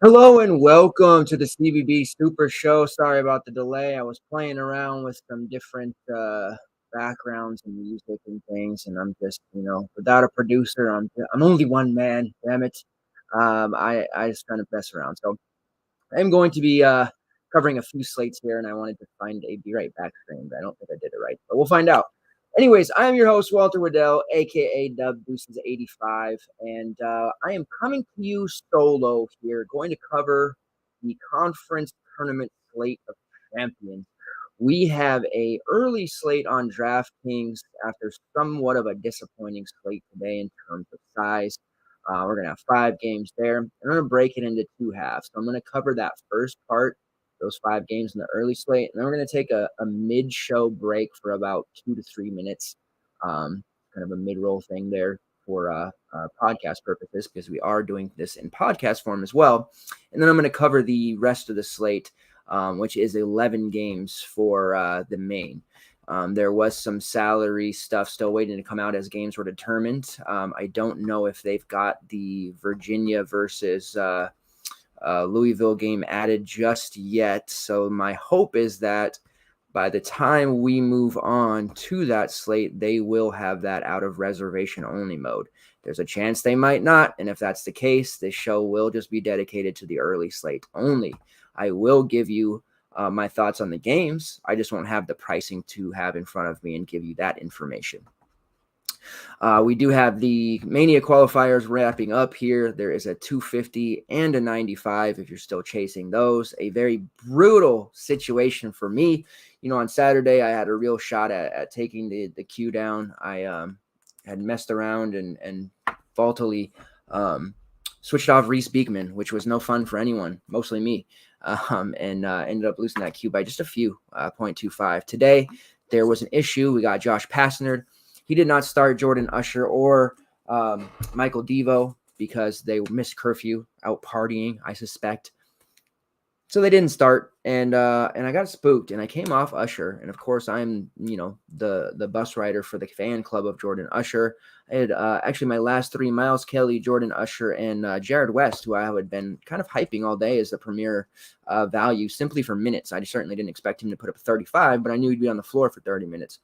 Hello and welcome to the CBB SuperShow. Sorry about the delay. I was playing around with some different backgrounds and music and things, and I'm just, without a producer, I'm only one man. Damn it! I just kind of mess around. So I'm going to be covering a few slates here, and I wanted to find a Be Right Back screen, but I don't think I did it right. But we'll find out. Anyways, I am your host, Walter Waddell, a.k.a. Dub Deuces 85, and I am coming to you solo here, going to cover the conference tournament slate of champions. We have a early slate on DraftKings after somewhat of a disappointing slate today in terms of size. We're going to have 5 games there. I'm going to break it into 2 halves. So I'm going to cover that first part, those 5 games in the early slate. And then we're going to take a mid-show break for about 2 to 3 minutes, kind of a mid-roll thing there for podcast purposes, because we are doing this in podcast form as well. And then I'm going to cover the rest of the slate, which is 11 games for the main. There was some salary stuff still waiting to come out as games were determined. I don't know if they've got the Virginia versus Louisville game added just yet. So my hope is that by the time we move on to that slate, they will have that out of reservation only mode. There's a chance they might not. And if that's the case, this show will just be dedicated to the early slate only. I will give you my thoughts on the games. I just won't have the pricing to have in front of me and give you that information. We do have the Mania qualifiers wrapping up here. There is a 250 and a 95 if you're still chasing those. A very brutal situation for me. On Saturday, I had a real shot at taking the queue down. I had messed around and faultily switched off Reese Beekman, which was no fun for anyone, mostly me, and ended up losing that queue by just a few, 0.25. Today, there was an issue. We got Josh Pastnard. He did not start Jordan Usher or Michael Devo because they missed curfew, out partying, I suspect. So they didn't start, and I got spooked, and I came off Usher, and of course I'm the bus rider for the fan club of Jordan Usher. I had actually my last 3 Miles Kelly, Jordan Usher, and Jared West, who I had been kind of hyping all day as the premier value simply for minutes. I certainly didn't expect him to put up 35, but I knew he'd be on the floor for 30 minutes.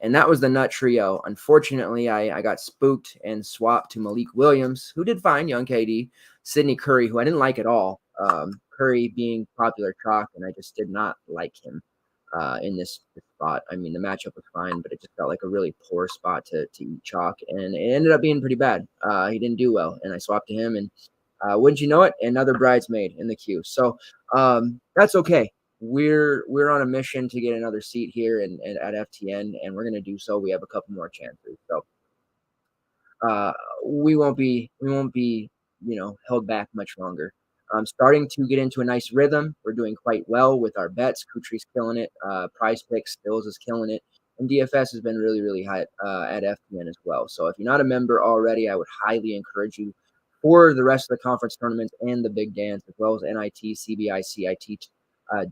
And that was the nut trio. Unfortunately, I got spooked and swapped to Malik Williams, who did fine, young KD, Sidney Curry, who I didn't like at all. Curry being popular chalk, and I just did not like him in this spot. I mean, the matchup was fine, but it just felt like a really poor spot to eat chalk, and it ended up being pretty bad. He didn't do well, and I swapped to him, and wouldn't you know it, another bridesmaid in the queue. So that's okay. We're on a mission to get another seat here and at FTN, and we're going to do so. We have a couple more chances, so we won't be held back much longer. Starting to get into a nice rhythm. We're doing quite well with our bets. Kutri's killing it. PrizePicks, Stills is killing it. And DFS has been really, really high at FTN as well. So if you're not a member already, I would highly encourage you for the rest of the conference tournaments and the big dance, as well as NIT, CBI, CIT,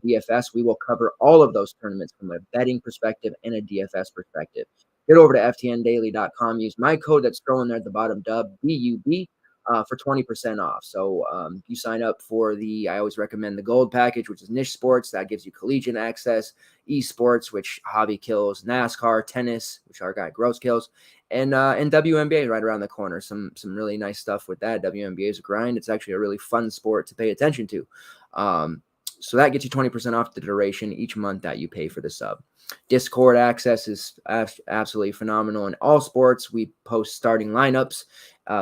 DFS. We will cover all of those tournaments from a betting perspective and a DFS perspective. Get over to ftndaily.com. Use my code that's thrown there at the bottom, DUB, BUB. For 20% off. So you sign up for I always recommend the gold package, which is niche sports. That gives you collegiate access, esports, which Hobby kills, NASCAR, tennis, which our guy Gross kills, and WNBA right around the corner. Some really nice stuff with that. WNBA is a grind. It's actually a really fun sport to pay attention to. So that gets you 20% off the duration each month that you pay for the sub. Discord access is absolutely phenomenal. In all sports, we post starting lineups,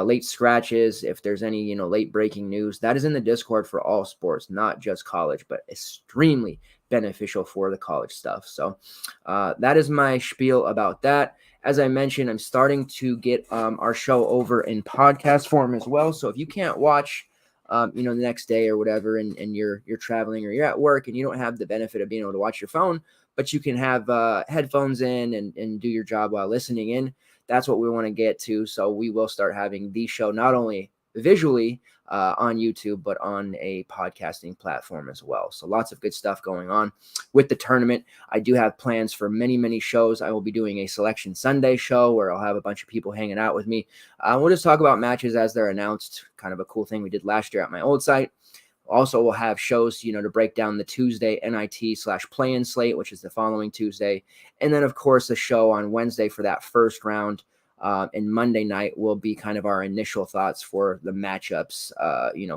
late scratches. If there's any, late breaking news, that is in the Discord for all sports, not just college, but extremely beneficial for the college stuff. So that is my spiel about that. As I mentioned, I'm starting to get our show over in podcast form as well. So if you can't watch the next day or whatever, and you're traveling or you're at work and you don't have the benefit of being able to watch your phone, but you can have headphones in and do your job while listening in. That's what we want to get to. So we will start having the show not only visually on YouTube, but on a podcasting platform as well. So lots of good stuff going on with the tournament. I do have plans for many, many shows. I will be doing a Selection Sunday show where I'll have a bunch of people hanging out with me. We'll just talk about matches as they're announced, kind of a cool thing we did last year at my old site. Also, we'll have shows, to break down the Tuesday NIT/play-in slate, which is the following Tuesday. And then, of course, a show on Wednesday for that first round. And Monday night will be kind of our initial thoughts for the matchups,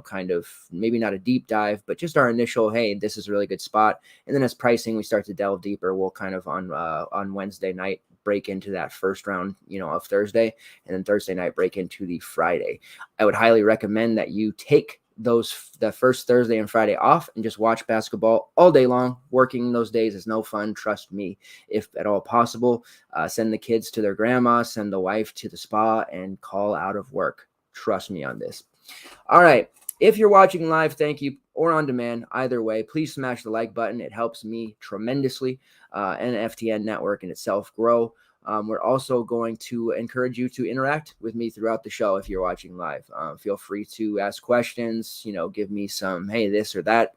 kind of maybe not a deep dive, but just our initial, hey, this is a really good spot. And then as pricing, we start to delve deeper. We'll kind of on Wednesday night break into that first round, of Thursday, and then Thursday night break into the Friday. I would highly recommend that you take the first Thursday and Friday off and just watch basketball all day long. Working those days is no fun. Trust me, if at all possible, send the kids to their grandma, send the wife to the spa, and call out of work. Trust me on this. All right. If you're watching live, thank you, or on demand, either way, please smash the like button. It helps me tremendously and FTN Network in itself grow. We're also going to encourage you to interact with me throughout the show if you're watching live. Feel free to ask questions, give me some, hey, this or that.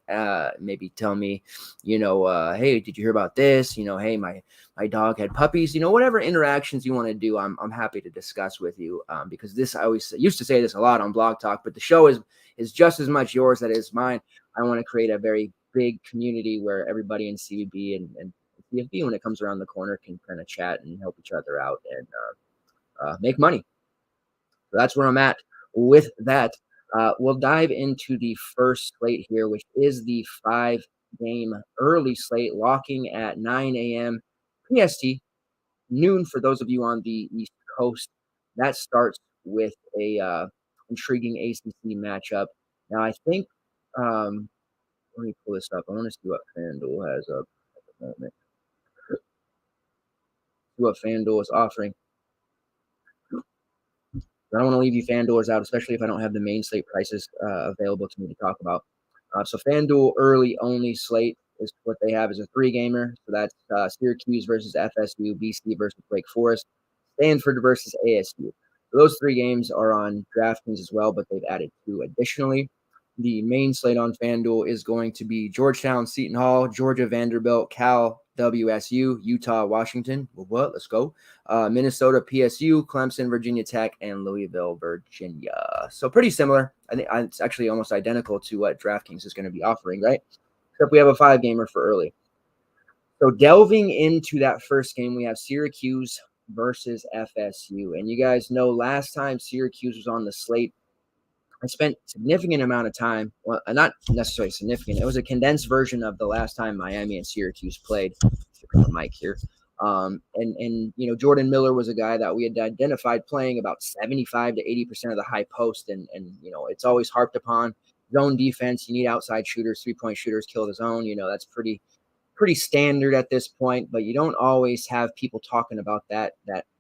Maybe tell me, hey, did you hear about this? Hey, my dog had puppies, whatever interactions you want to do, I'm happy to discuss with you because this, I always used to say this a lot on Blog Talk, but the show is just as much yours that is mine. I want to create a very big community where everybody in CBB and CFB, when it comes around the corner, can kind of chat and help each other out and make money. So that's where I'm at with that. We'll dive into the first slate here, which is the 5-game early slate, locking at 9 a.m. PST, noon for those of you on the East Coast. That starts with a intriguing ACC matchup. Now, I think, let me pull this up. I want to see what FanDuel has up at the moment. What FanDuel is offering. I don't want to leave you FanDuelers out, especially if I don't have the main slate prices available to me to talk about. So FanDuel early only slate is what they have as a 3-gamer. So that's Syracuse versus FSU, BC versus Wake Forest, Stanford versus ASU. So those 3 games are on DraftKings as well, but they've added 2 additionally. The main slate on FanDuel is going to be Georgetown, Seton Hall, Georgia, Vanderbilt, Cal, WSU, Utah, Washington. What? Let's go. Minnesota, PSU, Clemson, Virginia Tech, and Louisville, Virginia. So pretty similar. I think it's actually almost identical to what DraftKings is going to be offering, right? Except we have a 5-gamer for early. So delving into that first game, we have Syracuse versus FSU. And you guys know last time Syracuse was on the slate, I spent a significant amount of time, well, not necessarily significant. It was a condensed version of the last time Miami and Syracuse played. Mike here. And Jordan Miller was a guy that we had identified playing about 75 to 80% of the high post. And it's always harped upon zone defense. You need outside shooters, 3-point shooters, kill the zone. That's pretty standard at this point, but you don't always have people talking about that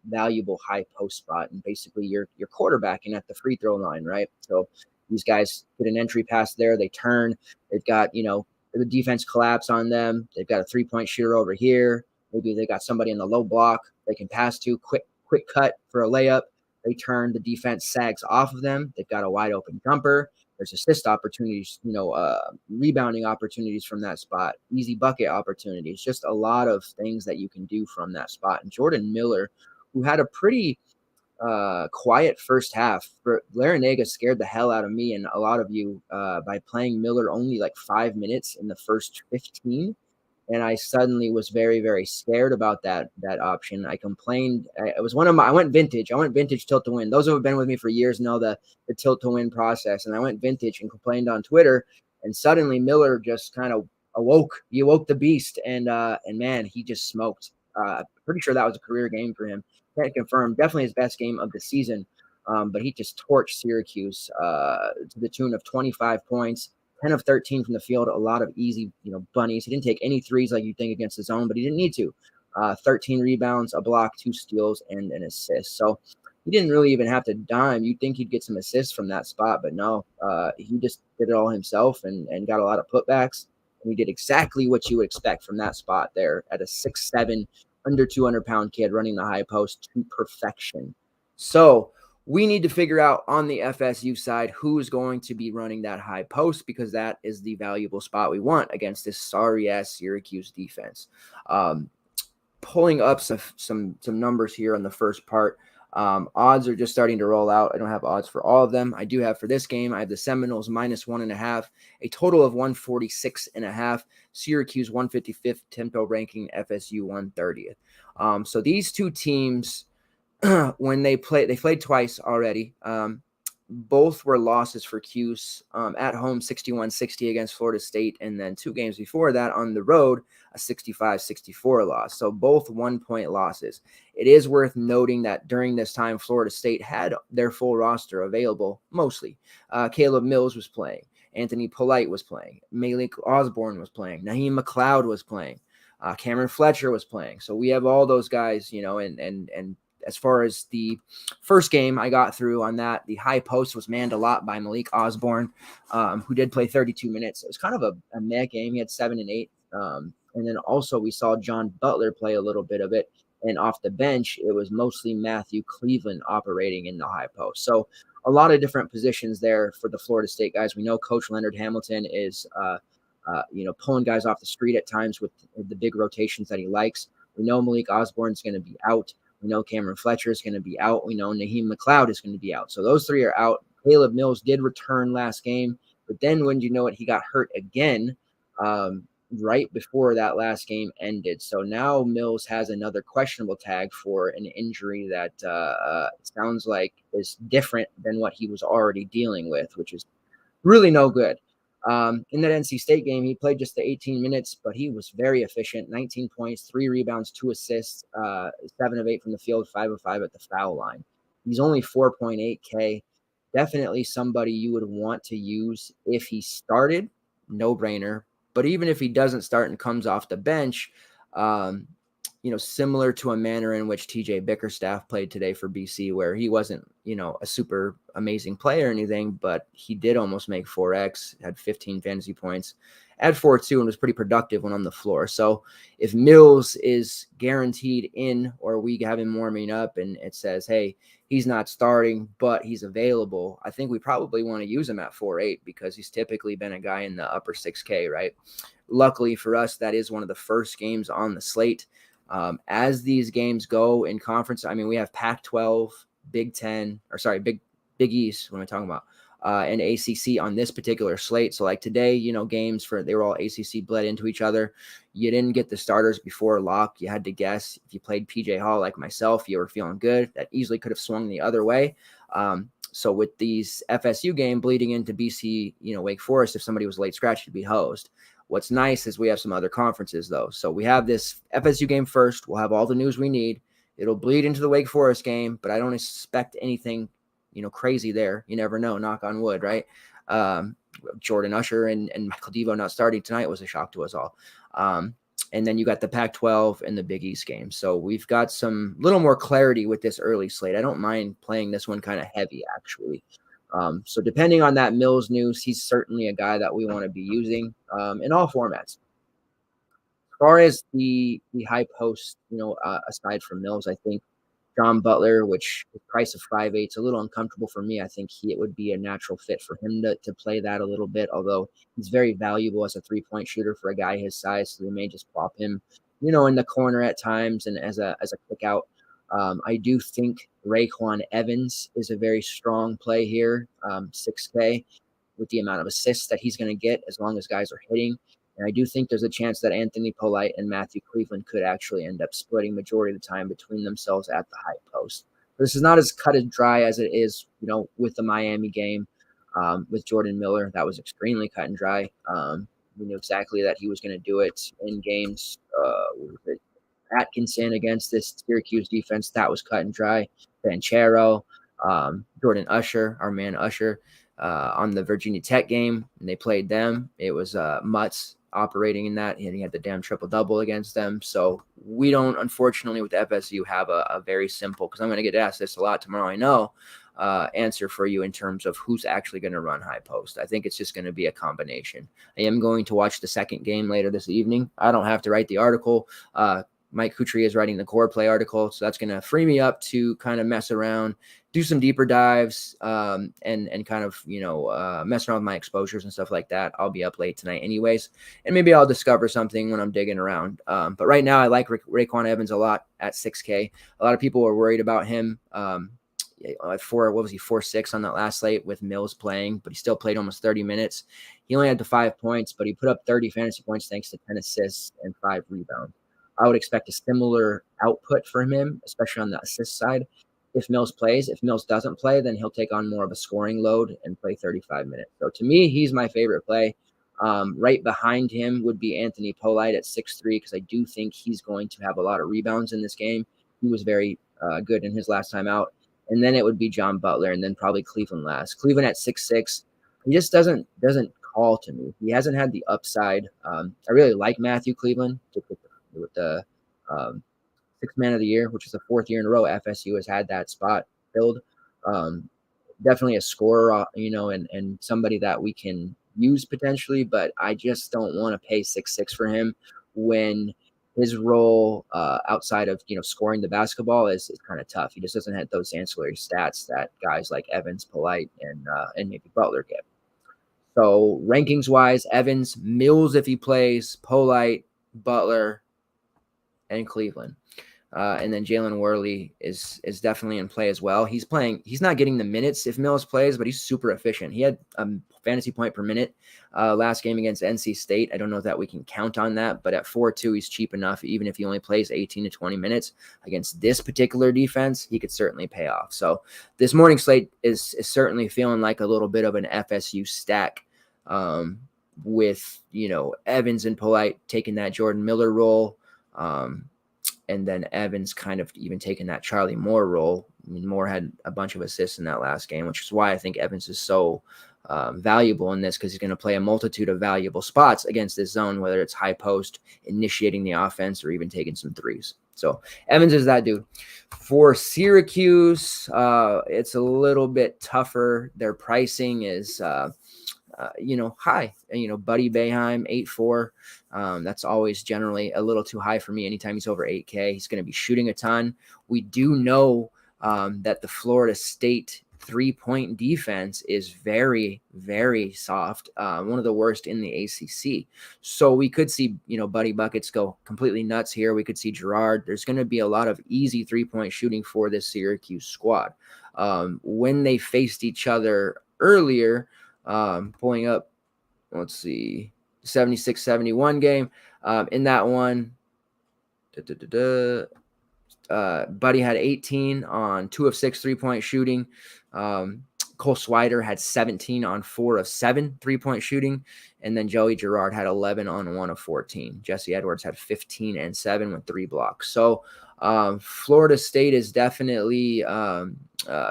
valuable high post spot, and basically you're quarterbacking at the free throw line, right? So these guys get an entry pass there, they turn, they've got the defense collapse on them, they've got a 3-point shooter over here, maybe they got somebody in the low block they can pass to, quick cut for a layup, they turn, the defense sags off of them, they've got a wide open jumper. There's assist opportunities, rebounding opportunities from that spot, easy bucket opportunities, just a lot of things that you can do from that spot. And Jordan Miller, who had a pretty quiet first half, Larinaga scared the hell out of me and a lot of you by playing Miller only like 5 minutes in the first 15. And I suddenly was very, very scared about that option. I complained. It was I went vintage tilt to win. Those who have been with me for years know the tilt to win process. And I went vintage and complained on Twitter. And suddenly Miller just kind of awoke. He awoke the beast. And man, he just smoked. Pretty sure that was a career game for him. Can't confirm. Definitely his best game of the season. But he just torched Syracuse to the tune of 25 points. 10 of 13 from the field, a lot of easy, bunnies. He didn't take any threes like you think against the zone, but he didn't need to. 13 rebounds, a block, 2 steals, and an assist. So he didn't really even have to dime. You'd think he'd get some assists from that spot, but no. He just did it all himself and got a lot of putbacks. And he did exactly what you would expect from that spot there at a 6'7", under 200-pound kid running the high post to perfection. So we need to figure out on the FSU side who's going to be running that high post, because that is the valuable spot we want against this sorry-ass Syracuse defense. Pulling up some numbers here on the first part. Odds are just starting to roll out. I don't have odds for all of them. I do have for this game, I have the Seminoles -1.5, a total of 146.5, Syracuse 155th tempo ranking, FSU 130th. So these two teams, when they played twice already. Both were losses for Cuse, at home 61-60 against Florida State, and then 2 games before that on the road, a 65-64 loss. So both 1-point losses. It is worth noting that during this time, Florida State had their full roster available, mostly. Caleb Mills was playing. Anthony Polite was playing. Malik Osborne was playing. Naheem McLeod was playing. Cameron Fletcher was playing. So we have all those guys, and as far as the first game I got through on that, the high post was manned a lot by Malik Osborne, who did play 32 minutes. It was kind of a meh game. He had 7 and 8. And then also we saw John Butler play a little bit of it. And off the bench, it was mostly Matthew Cleveland operating in the high post. So a lot of different positions there for the Florida State guys. We know Coach Leonard Hamilton is pulling guys off the street at times with the big rotations that he likes. We know Malik Osborne's going to be out. We know Cameron Fletcher is going to be out. We know Naheem McLeod is going to be out. So those 3 are out. Caleb Mills did return last game, but then when you know it, he got hurt again right before that last game ended. So now Mills has another questionable tag for an injury that sounds like is different than what he was already dealing with, which is really no good. In that NC State game, he played just the 18 minutes, but he was very efficient. 19 points, 3 rebounds, 2 assists, 7 of 8 from the field, 5 of 5 at the foul line. He's only 4.8K. Definitely somebody you would want to use if he started, no brainer. But even if he doesn't start and comes off the bench, similar to a manner in which TJ Bickerstaff played today for BC, where he wasn't, a super amazing player or anything, but he did almost make 4X, had 15 fantasy points, had 4-2, and was pretty productive when on the floor. So if Mills is guaranteed in, or we have him warming up and it says, hey, he's not starting, but he's available, I think we probably want to use him at 4.8 because he's typically been a guy in the upper 6K, right? Luckily for us, that is one of the first games on the slate. As these games go in conference, we have Pac-12, Big East, what am I talking about? And ACC on this particular slate. So like today, games they were all ACC bled into each other. You didn't get the starters before lock. You had to guess. If you played PJ Hall like myself, you were feeling good. That easily could have swung the other way. So with these FSU game bleeding into BC, Wake Forest, if somebody was late scratch, you'd be hosed. What's nice is we have some other conferences, though. So we have this FSU game first. We'll have all the news we need. It'll bleed into the Wake Forest game, but I don't expect anything, crazy there. You never know, knock on wood, right? Jordan Usher and Michael Devo not starting tonight was a shock to us all. And then you got the Pac-12 and the Big East game. So we've got some little more clarity with this early slate. I don't mind playing this one kind of heavy, actually. So depending on that Mills news, he's certainly a guy that we want to be using in all formats. As far as the high post, aside from Mills, I think John Butler, which the price of 5.8 is a little uncomfortable for me. I think it would be a natural fit for him to play that a little bit, although he's very valuable as a 3-point shooter for a guy his size. So they may just plop him, in the corner at times and as a kick out. I do think Raekwon Evans is a very strong play here, 6K, with the amount of assists that he's going to get as long as guys are hitting. And I do think there's a chance that Anthony Polite and Matthew Cleveland could actually end up splitting majority of the time between themselves at the high post. This is not as cut and dry as it is, with the Miami game with Jordan Miller. That was extremely cut and dry. We knew exactly that he was going to do it in games. Atkinson against this Syracuse defense, that was cut and dry. Banchero, Jordan Usher, our man Usher, on the Virginia Tech game, and they played them. It was Mutz operating in that, and he had the damn triple-double against them. So we don't, unfortunately, with FSU, have a very simple, because I'm going to get asked this a lot tomorrow, I know, answer for you in terms of who's actually going to run high post. I think it's just going to be a combination. I am going to watch the second game later this evening. I don't have to write the article. Mike Couturier is writing the core play article, so that's going to free me up to kind of mess around, do some deeper dives, and kind of, mess around with my exposures and stuff like that. I'll be up late tonight anyways, and maybe I'll discover something when I'm digging around. But right now I like Raekwon Evans a lot at 6K. A lot of people were worried about him. At 4.6 on that last slate with Mills playing, but he still played almost 30 minutes. He only had the 5 points, but he put up 30 fantasy points thanks to 10 assists and 5 rebounds. I would expect a similar output from him, especially on the assist side, if Mills plays. If Mills doesn't play, then he'll take on more of a scoring load and play 35 minutes. So to me, he's my favorite play. Right behind him would be Anthony Polite at 6'3", because I do think he's going to have a lot of rebounds in this game. He was very good in his last time out. And then it would be John Butler, and then probably Cleveland last. Cleveland at 6'6", he just doesn't call to me. He hasn't had the upside. I really like Matthew Cleveland with the sixth man of the year, which is the 4th year in a row FSU has had that spot filled. Definitely a scorer, and somebody that we can use potentially, but I just don't want to pay 6'6" for him when his role outside of scoring the basketball is kind of tough. He just doesn't have those ancillary stats that guys like Evans, Polite, and maybe Butler get. So rankings wise, Evans, Mills if he plays, Polite, Butler, and Cleveland. And then Jalen Worley is definitely in play as well. He's not getting the minutes if Mills plays, but he's super efficient. He had a fantasy point per minute last game against NC State. I don't know that we can count on that, but at 4.2, he's cheap enough. Even if he only plays 18 to 20 minutes against this particular defense, he could certainly pay off. So this morning slate is certainly feeling like a little bit of an FSU stack with, Evans and Polite taking that Jordan Miller role. And then Evans kind of even taking that Charlie Moore role. I mean, Moore had a bunch of assists in that last game, which is why I think Evans is so valuable in this, because he's going to play a multitude of valuable spots against this zone, whether it's high post, initiating the offense, or even taking some threes. So Evans is that dude. For Syracuse, it's a little bit tougher. Their pricing is high. Buddy Boeheim, 8.4. That's always generally a little too high for me. Anytime he's over 8K, he's going to be shooting a ton. We do know that the Florida State 3-point defense is very, very soft. One of the worst in the ACC. So we could see, Buddy Buckets go completely nuts here. We could see Girard. There's going to be a lot of easy 3-point shooting for this Syracuse squad. When they faced each other earlier, pulling up, let's see, 76-71 game. In that one, Buddy had 18 on 2 of 6 3-point shooting. Cole Swider had 17 on 4 of 7 3-point shooting. And then Joey Girard had 11 on 1 of 14. Jesse Edwards had 15 and 7 with 3 blocks. So Florida State is definitely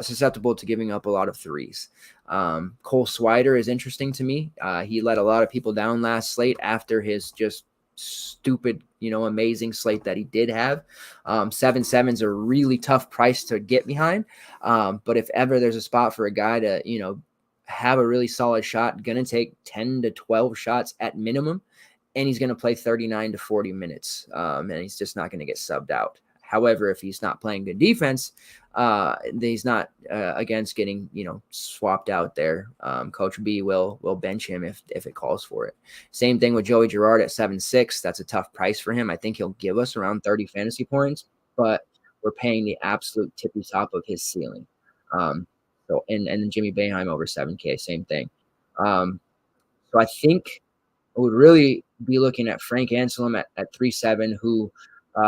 susceptible to giving up a lot of threes. Cole Swider is interesting to me. He let a lot of people down last slate after his just stupid, amazing slate that he did have. 7.7's a really tough price to get behind. But if ever there's a spot for a guy to, have a really solid shot, going to take 10 to 12 shots at minimum, and he's going to play 39 to 40 minutes, and he's just not going to get subbed out. However, if he's not playing good defense, he's not against getting, swapped out there. Coach B will bench him if it calls for it. Same thing with Joey Girard at 7.6. That's a tough price for him. I think he'll give us around 30 fantasy points, but we're paying the absolute tippy top of his ceiling. So then Jimmy Boeheim over 7K, same thing. So I think I would really be looking at Frank Anselm at 3.7, who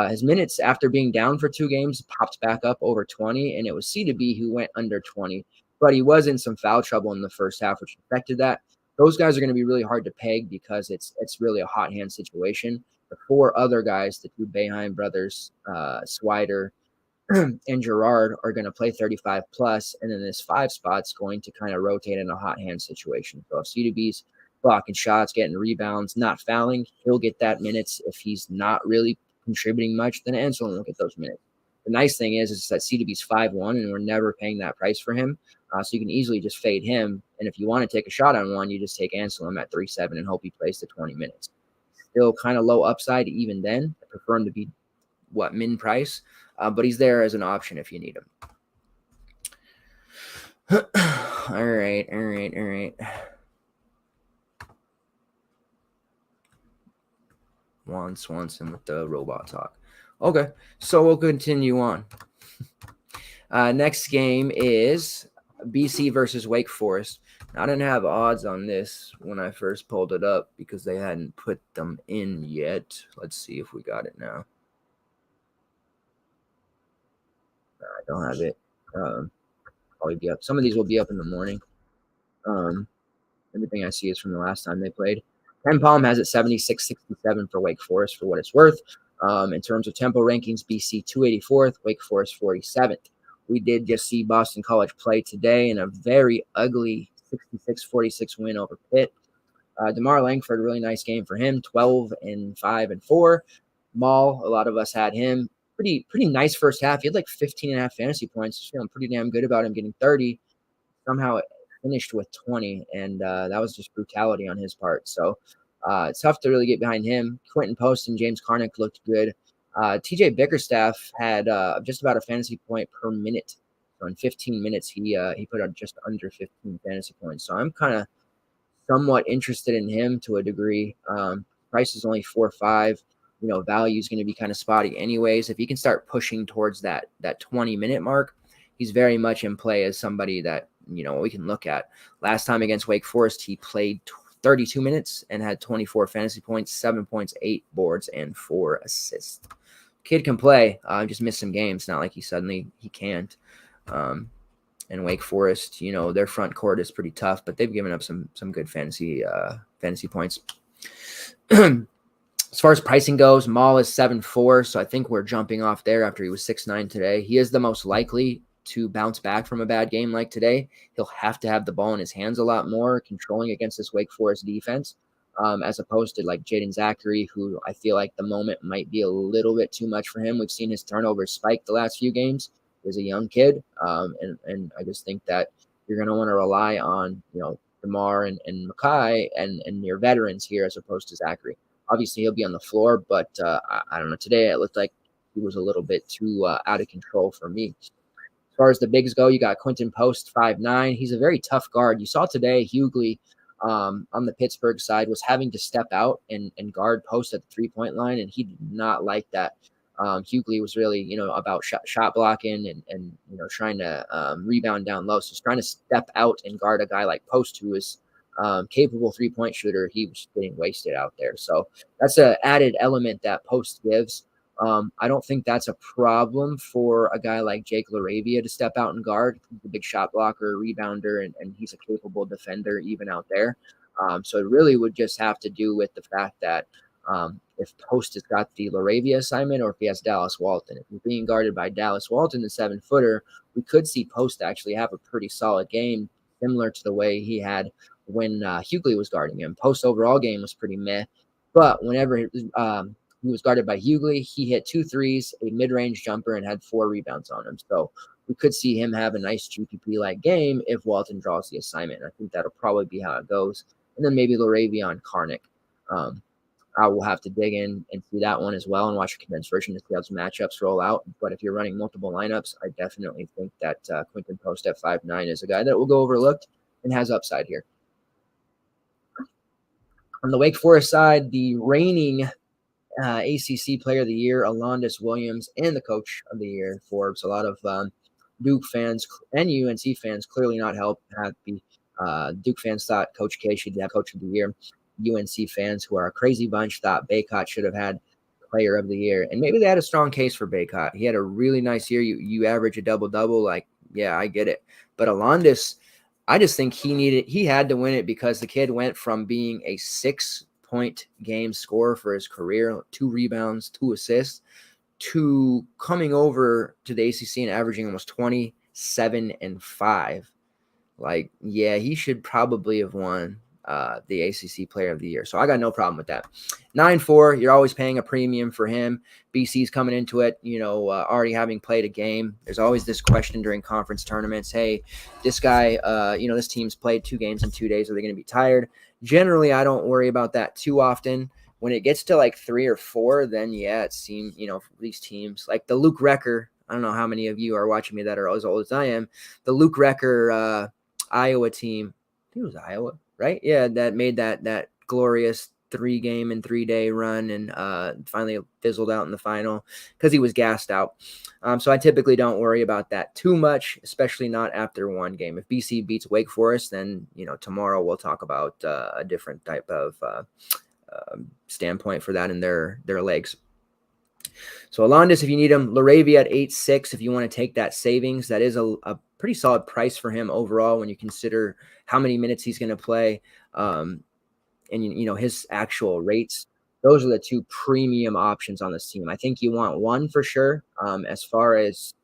his minutes after being down for 2 games popped back up over 20, and it was CBB who went under 20, but he was in some foul trouble in the first half, which affected that. Those guys are going to be really hard to peg because it's really a hot hand situation. The 4 other guys, the 2 Boeheim brothers, Swider and Girard, are going to play 35 plus, and then this 5 spot's going to kind of rotate in a hot hand situation. So if CDB's blocking shots, getting rebounds, not fouling, he'll get that minutes. If he's not really contributing much, then Anselm will get those minutes. The nice thing is that CDB's 5-1, and we're never paying that price for him. So you can easily just fade him. And if you want to take a shot on one, you just take Anselm at 3.7 and hope he plays the 20 minutes. Still kind of low upside even then. I prefer him to be min price, but he's there as an option if you need him. All right. Juan Swanson with the robot talk. Okay, so we'll continue on. Next game is BC versus Wake Forest. I didn't have odds on this when I first pulled it up because they hadn't put them in yet. Let's see if we got it now. I don't have it. Probably be up. Some of these will be up in the morning. Everything I see is from the last time they played. Ken Palm has it 76-67 for Wake Forest for what it's worth. In terms of tempo rankings, BC 284th, Wake Forest 47th. We did just see Boston College play today in a very ugly 66-46 win over Pitt. DeMar Langford, really nice game for him, 12-5-4. Maul, a lot of us had him. Pretty nice first half. He had like 15.5 fantasy points. Feeling pretty damn good about him getting 30. Somehow it finished with 20, and that was just brutality on his part. So it's tough to really get behind him. Quentin Post and James Carnick looked good. TJ Bickerstaff had just about a fantasy point per minute. So in 15 minutes, he put out just under 15 fantasy points. So I'm kind of somewhat interested in him to a degree. Price is only 4.5. Value is going to be kind of spotty anyways. If he can start pushing towards that 20-minute mark, he's very much in play as somebody that, we can look at. Last time against Wake Forest, he played 32 minutes and had 24 fantasy points, 7 points, 8 boards, and 4 assists. Kid can play. Just missed some games. Not like he can't. And Wake Forest, their front court is pretty tough, but they've given up some good fantasy points. As far as pricing goes, Maul is 7.4, so I think we're jumping off there after he was 6'9" today. He is the most likely to bounce back from a bad game like today. He'll have to have the ball in his hands a lot more, controlling against this Wake Forest defense, as opposed to like Jaden Zachary, who I feel like the moment might be a little bit too much for him. We've seen his turnovers spike the last few games. He's a young kid, and I just think that you're going to want to rely on, DeMar and Mackay and your veterans here as opposed to Zachary. Obviously, he'll be on the floor, but I don't know. Today, it looked like he was a little bit too out of control for me. As far as the bigs go, you got Quentin Post, 5'9". He's a very tough guard. You saw today Hughley on the Pittsburgh side was having to step out and guard Post at the three-point line, and he did not like that. Hughley was really, about shot blocking and trying to rebound down low. So he's trying to step out and guard a guy like Post, who is capable three-point shooter. He was getting wasted out there. So that's an added element that Post gives. I don't think that's a problem for a guy like Jake LaRavia to step out and guard. He's a big shot blocker, rebounder, and he's a capable defender even out there. So it really would just have to do with the fact that if Post has got the LaRavia assignment or if he has Dallas Walton. If he's being guarded by Dallas Walton, the 7-footer, we could see Post actually have a pretty solid game, similar to the way he had when Hughley was guarding him. Post's overall game was pretty meh, but whenever he was guarded by Hughley, he hit 2 threes, a mid-range jumper, and had 4 rebounds on him. So we could see him have a nice GPP-like game if Walton draws the assignment. I think that'll probably be how it goes. And then maybe LaRavia on Karnick. I will have to dig in and see that one as well and watch a condensed version to see how some matchups roll out. But if you're running multiple lineups, I definitely think that Quentin Post at 5'9" is a guy that will go overlooked and has upside here. On the Wake Forest side, the reigning ACC Player of the Year, Alondus Williams, and the Coach of the Year, Forbes. A lot of Duke fans and UNC fans clearly not happy. Duke fans thought Coach K should have Coach of the Year. UNC fans, who are a crazy bunch, thought Baycott should have had Player of the Year. And maybe they had a strong case for Baycott. He had a really nice year. You average a double-double. Like, yeah, I get it. But Alondus, I just think he had to win it because the kid went from being a 6-point game scorer for his career, 2 rebounds, 2 assists, to coming over to the ACC and averaging almost 27 and 5. Like, yeah, he should probably have won the ACC Player of the Year. So I got no problem with that. 9-4, you're always paying a premium for him. BC's coming into it, already having played a game. There's always this question during conference tournaments. Hey, this guy, this team's played 2 games in 2 days. Are they going to be tired? Generally, I don't worry about that too often When it gets to like 3 or 4, then yeah, it seems, these teams like the Luke Recker. I don't know how many of you are watching me that are as old as I am. The Luke Recker Iowa team, I think it was Iowa, right? Yeah, that made that glorious 3-game and 3-day run and finally fizzled out in the final because he was gassed out. So I typically don't worry about that too much, especially not after one game. If BC beats Wake Forest, then tomorrow we'll talk about a different type of standpoint for that in their legs. So Alondus, if you need him, Laravia at 8.6, if you want to take that savings, that is a pretty solid price for him overall when you consider how many minutes he's going to play and his actual rates. Those are the two premium options on this team. I think you want one for sure. As far as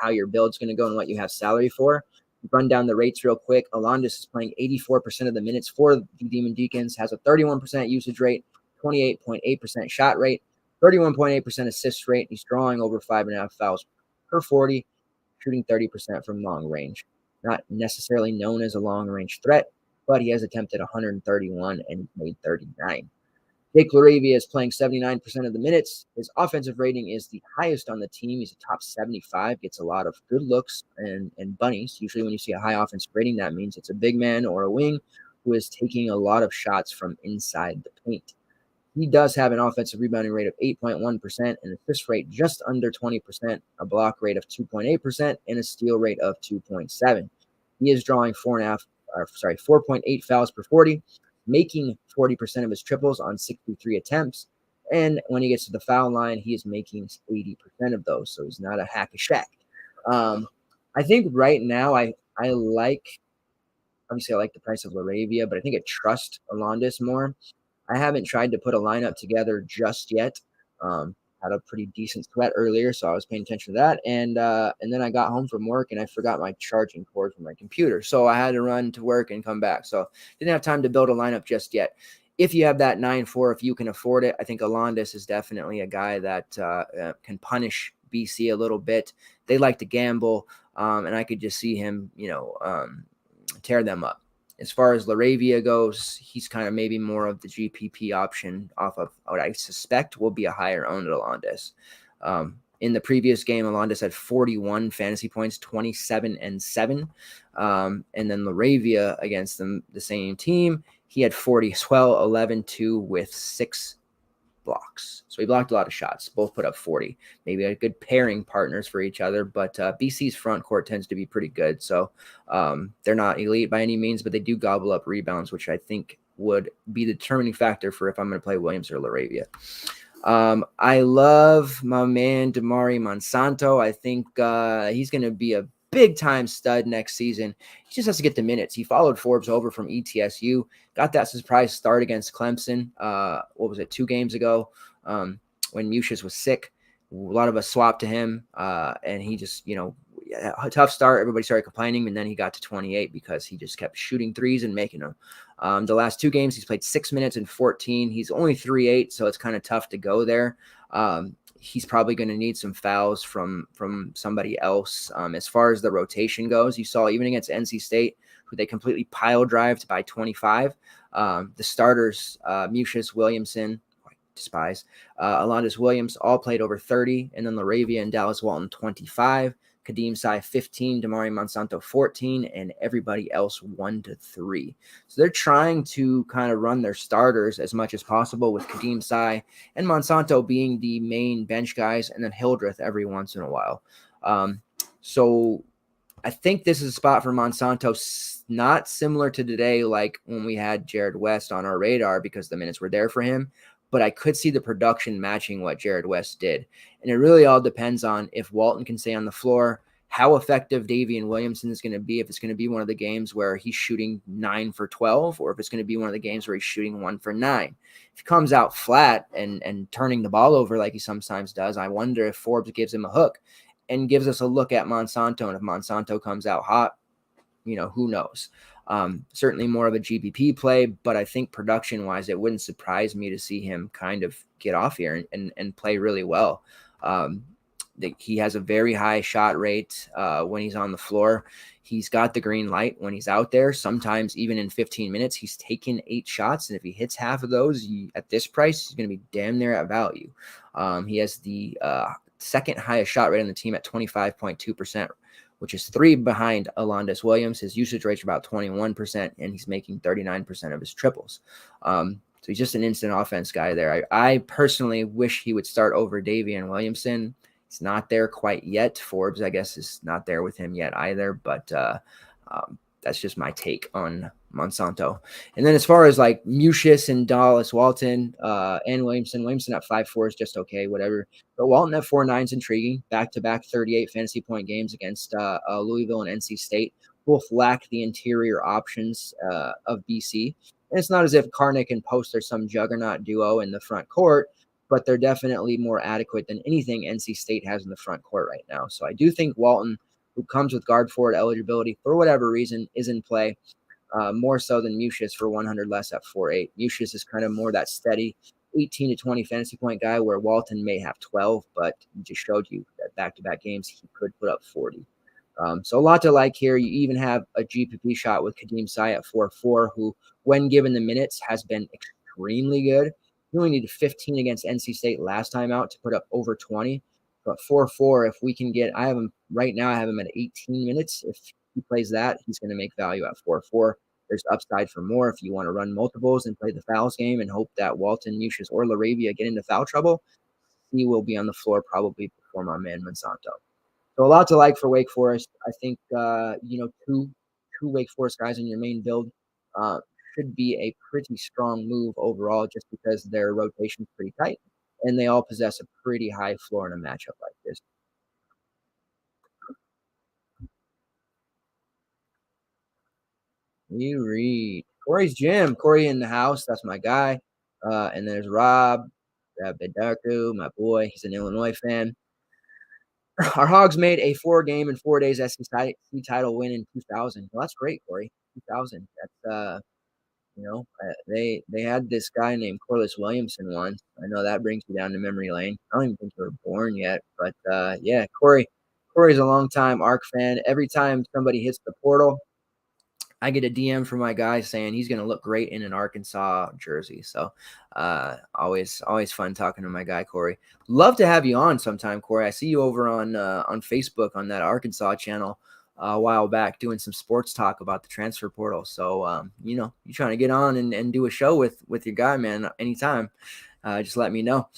how your build's going to go and what you have salary for. Run down the rates real quick. Alondus is playing 84% of the minutes for the Demon Deacons, has a 31% usage rate, 28.8% shot rate, 31.8% assist rate. He's drawing over 5.5 fouls per 40, shooting 30% from long range. Not necessarily known as a long range threat, but he has attempted 131 and made 39. Jake Laravia is playing 79% of the minutes. His offensive rating is the highest on the team. He's a top 75, gets a lot of good looks and bunnies. Usually when you see a high offensive rating, that means it's a big man or a wing who is taking a lot of shots from inside the paint. He does have an offensive rebounding rate of 8.1%, an assist rate just under 20%, a block rate of 2.8%, and a steal rate of 2.7. He is drawing 4.8 fouls per 40, making 40% of his triples on 63 attempts. And when he gets to the foul line, he is making 80% of those. So he's not a hack a Shaq. I think right now I like the price of Laravia, but I think I trust Alondus more. I haven't tried to put a lineup together just yet. Had a pretty decent sweat earlier, so I was paying attention to that. And then I got home from work and I forgot my charging cord for my computer. So I had to run to work and come back. So didn't have time to build a lineup just yet. If you have that 9-4, if you can afford it, I think Alondus is definitely a guy that can punish BC a little bit. They like to gamble, and I could just see him, tear them up. As far as Laravia goes, he's kind of maybe more of the GPP option off of what I suspect will be a higher owned Alondus. In the previous game, Alondus had 41 fantasy points, 27-7. And then Laravia against the same team, he had 40 as well, 11-2 with 6 blocks. So he blocked a lot of shots. Both put up 40. Maybe a good pairing partners for each other, but BC's front court tends to be pretty good. So they're not elite by any means, but they do gobble up rebounds, which I think would be the determining factor for if I'm going to play Williams or Laravia. I love my man, Damari Monsanto. I think he's going to be a big-time stud next season. He just has to get the minutes. He followed Forbes over from ETSU, got that surprise start against Clemson, 2 games ago when Mucius was sick. A lot of us swapped to him, and he just, a tough start. Everybody started complaining, and then he got to 28 because he just kept shooting threes and making them. The last 2 games, he's played 6 minutes and 14. He's only 3.8, so it's kind of tough to go there. He's probably going to need some fouls from somebody else. As far as the rotation goes, you saw even against NC State, who they completely pile drived by 25. The starters, Mucius, Williamson, despise, Alondus Williams, all played over 30, and then Laravia and Dallas Walton 25. Kadeem Sy 15, Damari Monsanto 14, and everybody else 1-3. So they're trying to kind of run their starters as much as possible with Kadeem Sy and Monsanto being the main bench guys, and then Hildreth every once in a while. So I think this is a spot for Monsanto, not similar to today, like when we had Jared West on our radar because the minutes were there for him. But I could see the production matching what Jared West did. And it really all depends on if Walton can stay on the floor, how effective Davian Williamson is going to be, if it's going to be one of the games where he's shooting 9 for 12, or if it's going to be one of the games where he's shooting 1 for 9. If he comes out flat and turning the ball over like he sometimes does, I wonder if Forbes gives him a hook and gives us a look at Monsanto. And if Monsanto comes out hot, who knows? Certainly more of a GPP play, but I think production-wise, it wouldn't surprise me to see him kind of get off here and play really well. he has a very high shot rate when he's on the floor. He's got the green light when he's out there. Sometimes even in 15 minutes, he's taken 8 shots. And if he hits half of those at this price, he's going to be damn near at value. He has the second highest shot rate on the team at 25.2%, which is 3 behind Alondus Williams. His usage rate's about 21%, and he's making 39% of his triples. So he's just an instant offense guy there. I personally wish he would start over Davion Williamson. He's not there quite yet. Forbes, I guess, is not there with him yet either, but that's just my take on Monsanto. And then as far as like Musius and Dallas Walton and Williamson at 5'4" is just okay, whatever. But Walton at 4'9" is intriguing. Back-to-back 38 fantasy point games against Louisville and NC State. Both lack the interior options of BC. And it's not as if Karnick and Post are some juggernaut duo in the front court, but they're definitely more adequate than anything NC State has in the front court right now. So I do think Walton, who comes with guard forward eligibility for whatever reason, is in play more so than Musius for 100 less at 4'8". Musius is kind of more that steady 18 to 20 fantasy point guy where Walton may have 12, but he just showed you that back-to-back games he could put up 40. So a lot to like here. You even have a GPP shot with Kadeem Sy at 4'4", who, when given the minutes, has been extremely good. He only needed 15 against NC State last time out to put up over 20. But 4'4", if we can get – I have him right now. I have him at 18 minutes. If he plays that, he's going to make value at 4'4". There's upside for more if you want to run multiples and play the fouls game and hope that Walton, Musius, or LaRavia get into foul trouble. He will be on the floor probably before my man Monsanto. So a lot to like for Wake Forest. I think, two Wake Forest guys in your main build should be a pretty strong move overall just because their rotation's pretty tight and they all possess a pretty high floor in a matchup like this. You read Corey's Gym. Corey in the house. That's my guy. And there's Rob Bedarku, my boy. He's an Illinois fan. Our Hogs made a 4-game in 4 days SEC title win in 2000. Well, that's great, Corey. 2000. That's they had this guy named Corliss Williamson once. I know that brings you down to memory lane. I don't even think you were born yet, but yeah, Corey's a long-time ARC fan. Every time somebody hits the portal, I get a DM from my guy saying he's going to look great in an Arkansas jersey. So always fun talking to my guy, Corey. Love to have you on sometime, Corey. I see you over on Facebook on that Arkansas channel a while back doing some sports talk about the transfer portal. So, you trying to get on and do a show with your guy, man, anytime, just let me know.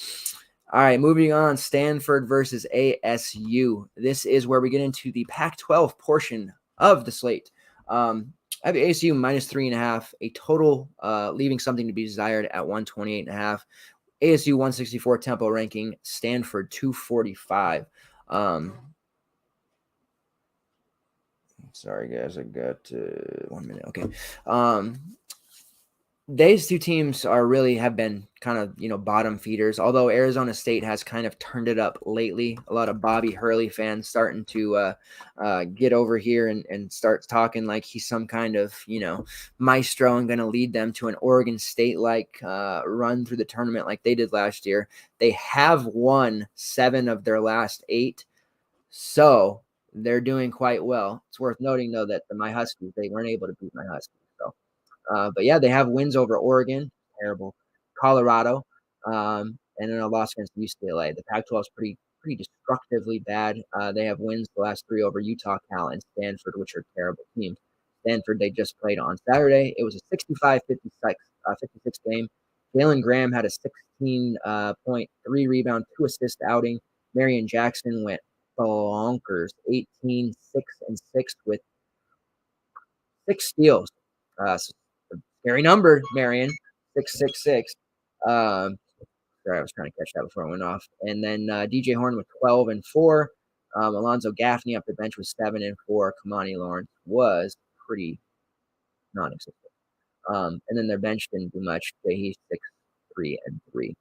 All right, moving on, Stanford versus ASU. This is where we get into the Pac-12 portion of the slate. I have ASU -3.5, a total leaving something to be desired at 128.5. ASU 164 tempo ranking, Stanford 245. Sorry, guys, I got 1 minute. Okay. These two teams have been kind of, bottom feeders, although Arizona State has kind of turned it up lately. A lot of Bobby Hurley fans starting to get over here and start talking like he's some kind of, maestro and going to lead them to an Oregon State-like run through the tournament like they did last year. They have won 7 of their last 8, so they're doing quite well. It's worth noting, though, that my Huskies, they weren't able to beat my Huskies. But yeah, they have wins over Oregon, terrible, Colorado, and then a loss against UCLA. The Pac-12 is pretty destructively bad. They have wins the last 3 over Utah, Cal, and Stanford, which are terrible teams. Stanford, they just played on Saturday. It was a 65-56 game. Jalen Graham had a 16.3 rebound, 2 assist outing. Marion Jackson went bonkers, 18, 6, and 6 with 6 steals. Scary number, Marion, 666. Sorry, I was trying to catch that before I went off. And then DJ Horn with 12 and 4. Alonzo Gaffney up the bench with 7 and 4. Kamani Lawrence was pretty non-existent. And then their bench didn't do much. He's 6, 3, and 3.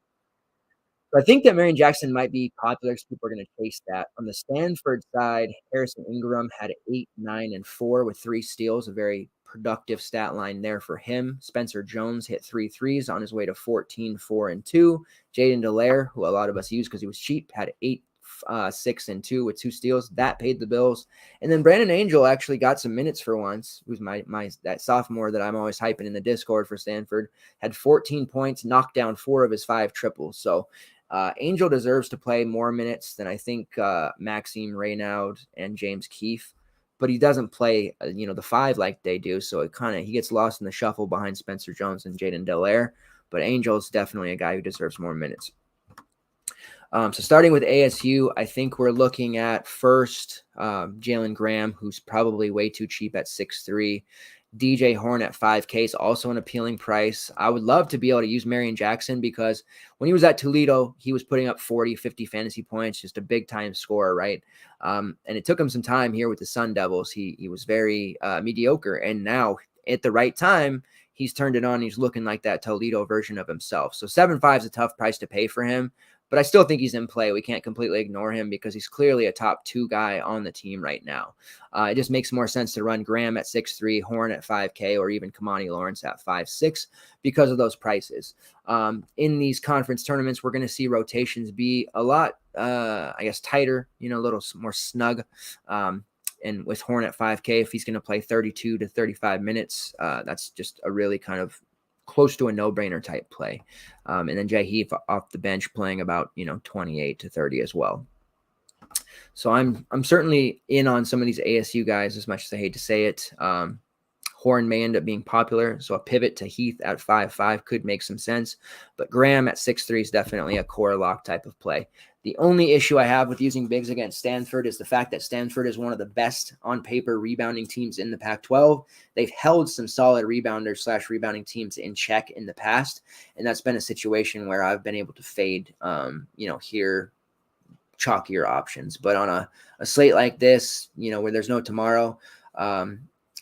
So I think that Marion Jackson might be popular because people are going to chase that. On the Stanford side, Harrison Ingram had 8, 9, and 4 with 3 steals, a very productive stat line there for him. Spencer Jones hit 3 threes on his way to 14, 4, and 2. Jayden Delaire, who a lot of us use because he was cheap, had 8, 6 and 2 with 2 steals. That paid the bills. And then Brandon Angel actually got some minutes for once, who's that sophomore that I'm always hyping in the Discord for Stanford, had 14 points, knocked down 4 of his 5 triples. So Angel deserves to play more minutes than I think Maxime Reynaud and James Keefe, but he doesn't play, the 5 like they do. So he gets lost in the shuffle behind Spencer Jones and Jayden Delaire. But Angel's definitely a guy who deserves more minutes. So starting with ASU, I think we're looking at first Jalen Graham, who's probably way too cheap at 6'3". DJ Horn at 5K is also an appealing price. I would love to be able to use Marion Jackson because when he was at Toledo, he was putting up 40, 50 fantasy points, just a big-time scorer, right? And it took him some time here with the Sun Devils. He was very mediocre, and now at the right time, he's turned it on. He's looking like that Toledo version of himself. So 7.5 is a tough price to pay for him, but I still think he's in play. We can't completely ignore him because he's clearly a top 2 guy on the team right now. It just makes more sense to run Graham at 6'3", Horn at 5K, or even Kamani Lawrence at 5'6" because of those prices. In these conference tournaments, we're going to see rotations be a lot, tighter, a little more snug. And with Horn at 5K, if he's going to play 32 to 35 minutes, that's just a really kind of close to a no-brainer type play. And then Jay Heath off the bench playing about, 28 to 30 as well. So I'm certainly in on some of these ASU guys, as much as I hate to say it. Horn may end up being popular, so a pivot to Heath at 5'5" could make some sense. But Graham at 6'3" is definitely a core lock type of play. The only issue I have with using bigs against Stanford is the fact that Stanford is one of the best on paper rebounding teams in the Pac-12. They've held some solid rebounders/rebounding teams in check in the past, and that's been a situation where I've been able to fade, here chalkier options. But on a slate like this, where there's no tomorrow,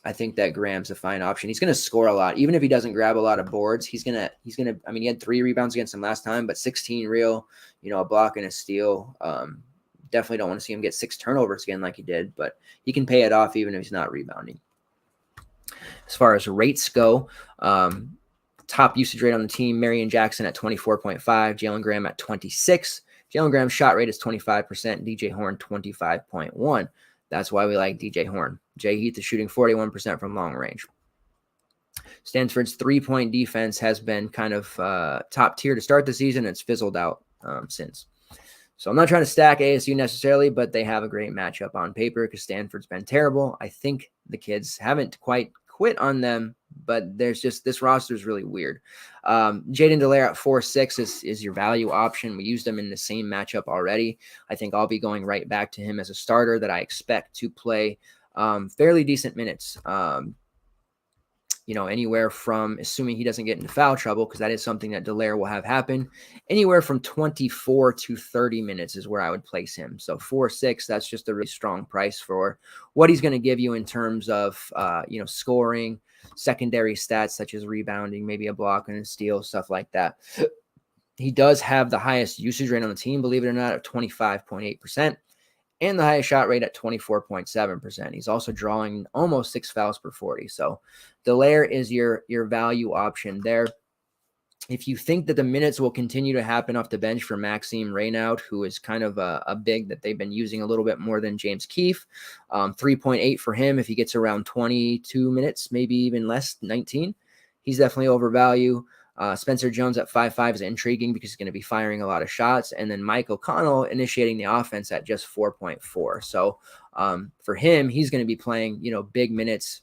I think that Graham's a fine option. He's going to score a lot. Even if he doesn't grab a lot of boards, he's going to, he had 3 rebounds against him last time, but 16 real, a block and a steal. Definitely don't want to see him get 6 turnovers again like he did, but he can pay it off even if he's not rebounding. As far as rates go, top usage rate on the team, Marion Jackson at 24.5, Jalen Graham at 26. Jalen Graham's shot rate is 25%, DJ Horn 25.1. That's why we like DJ Horn. Jay Heath is shooting 41% from long range. Stanford's 3-point defense has been kind of top tier to start the season. It's fizzled out since. So I'm not trying to stack ASU necessarily, but they have a great matchup on paper because Stanford's been terrible. I think the kids haven't quite quit on them, but there's just this roster is really weird. Jayden Delaire at 4'6" is your value option. We used him in the same matchup already. I think I'll be going right back to him as a starter that I expect to play fairly decent minutes. Anywhere from, assuming he doesn't get into foul trouble, because that is something that Delaire will have happen, anywhere from 24 to 30 minutes is where I would place him. So 4'6", that's just a really strong price for what he's going to give you in terms of, scoring, secondary stats such as rebounding, maybe a block and a steal, stuff like that. He does have the highest usage rate on the team, believe it or not, at 25.8%. and the highest shot rate at 24.7%. He's also drawing almost 6 fouls per 40. So Delaire is your value option there. If you think that the minutes will continue to happen off the bench for Maxime Reynaud, who is kind of a big that they've been using a little bit more than James Keefe, 3.8 for him if he gets around 22 minutes, maybe even less, 19. He's definitely overvalued. Spencer Jones at 5'5" is intriguing because he's going to be firing a lot of shots. And then Mike O'Connell initiating the offense at just 4.4. So for him, he's going to be playing, big minutes,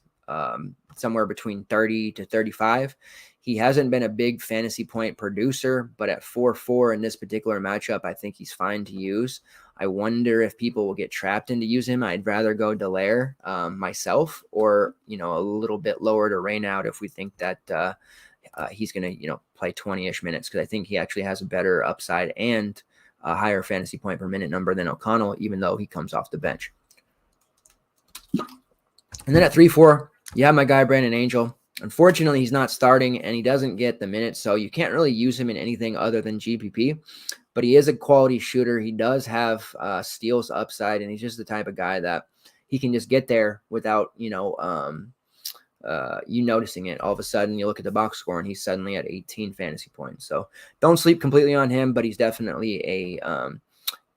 somewhere between 30 to 35. He hasn't been a big fantasy point producer, but at 4.4 in this particular matchup, I think he's fine to use. I wonder if people will get trapped into use him. I'd rather go Delaire myself, or, a little bit lower to Reynaud if we think that he's going to, play 20-ish minutes, because I think he actually has a better upside and a higher fantasy point per minute number than O'Connell, even though he comes off the bench. And then at 3.4, you have my guy, Brandon Angel. Unfortunately, he's not starting and he doesn't get the minutes, so you can't really use him in anything other than GPP, but he is a quality shooter. He does have steals upside, and he's just the type of guy that he can just get there without, you noticing it. All of a sudden, you look at the box score and he's suddenly at 18 fantasy points. So don't sleep completely on him, but he's definitely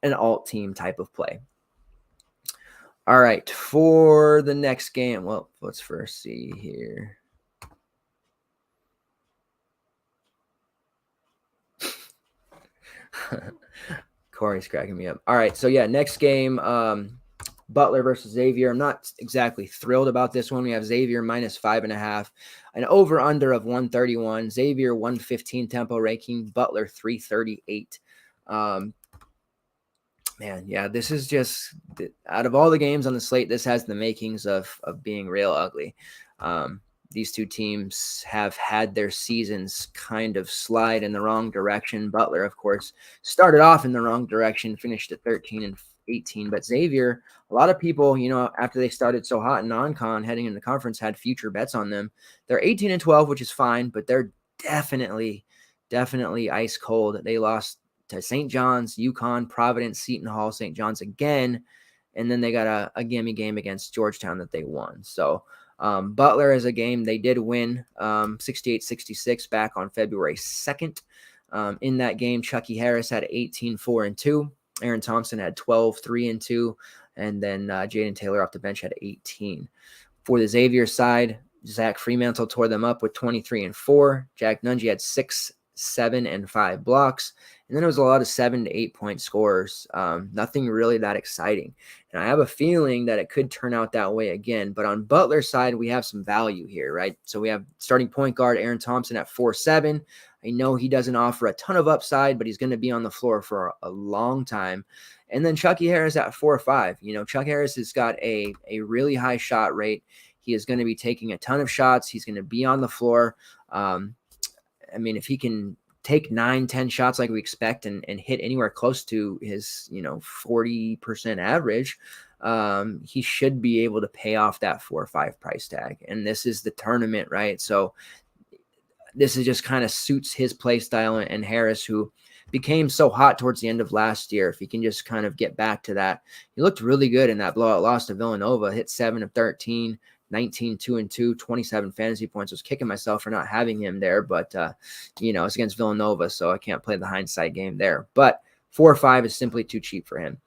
an alt team type of play. All right, for the next game, well, let's first see here. Corey's cracking me up. All right, so yeah, next game, Butler versus Xavier. I'm not exactly thrilled about this one. We have Xavier minus 5.5, an over-under of 131. Xavier 115 tempo ranking, Butler 338. Man, yeah, this is just, out of all the games on the slate, this has the makings of being real ugly. These two teams have had their seasons kind of slide in the wrong direction. Butler, of course, started off in the wrong direction, finished at 13-18. But Xavier, a lot of people, after they started so hot in non-con heading into the conference, had future bets on them. They're 18-12, which is fine, but they're definitely ice cold. They lost to St. John's, UConn, Providence, Seton Hall, St. John's again, and then they got a gimme game against Georgetown that they won. So Butler is a game they did win 68-66 back on February 2nd. In that game, Chucky Harris had 18-4-2. Aaron Thompson had 12-3-2. And then Jayden Delaire off the bench had 18. For the Xavier side, Zach Fremantle tore them up with 23-4. Jack Nunge had 6, 7, and 5 blocks. And then it was a lot of 7 to 8 point scores. Nothing really that exciting. And I have a feeling that it could turn out that way again. But on Butler's side, we have some value here, right? So we have starting point guard Aaron Thompson at 4.7. I know he doesn't offer a ton of upside, but he's going to be on the floor for a long time. And then Chucky Harris at 4.5. Chuck Harris has got a really high shot rate. He is going to be taking a ton of shots. He's going to be on the floor. If he can take 9-10 shots like we expect and hit anywhere close to his 40% average, he should be able to pay off that 4 or 5 price tag. And this is the tournament, right? So this is just kind of suits his play style, and Harris, who became so hot towards the end of last year, if he can just kind of get back to that. He looked really good in that blowout loss to Villanova, hit 7 of 13, 19, 2-2, 27 fantasy points. I was kicking myself for not having him there, but it's against Villanova, so I can't play the hindsight game there. But 4 or 5 is simply too cheap for him.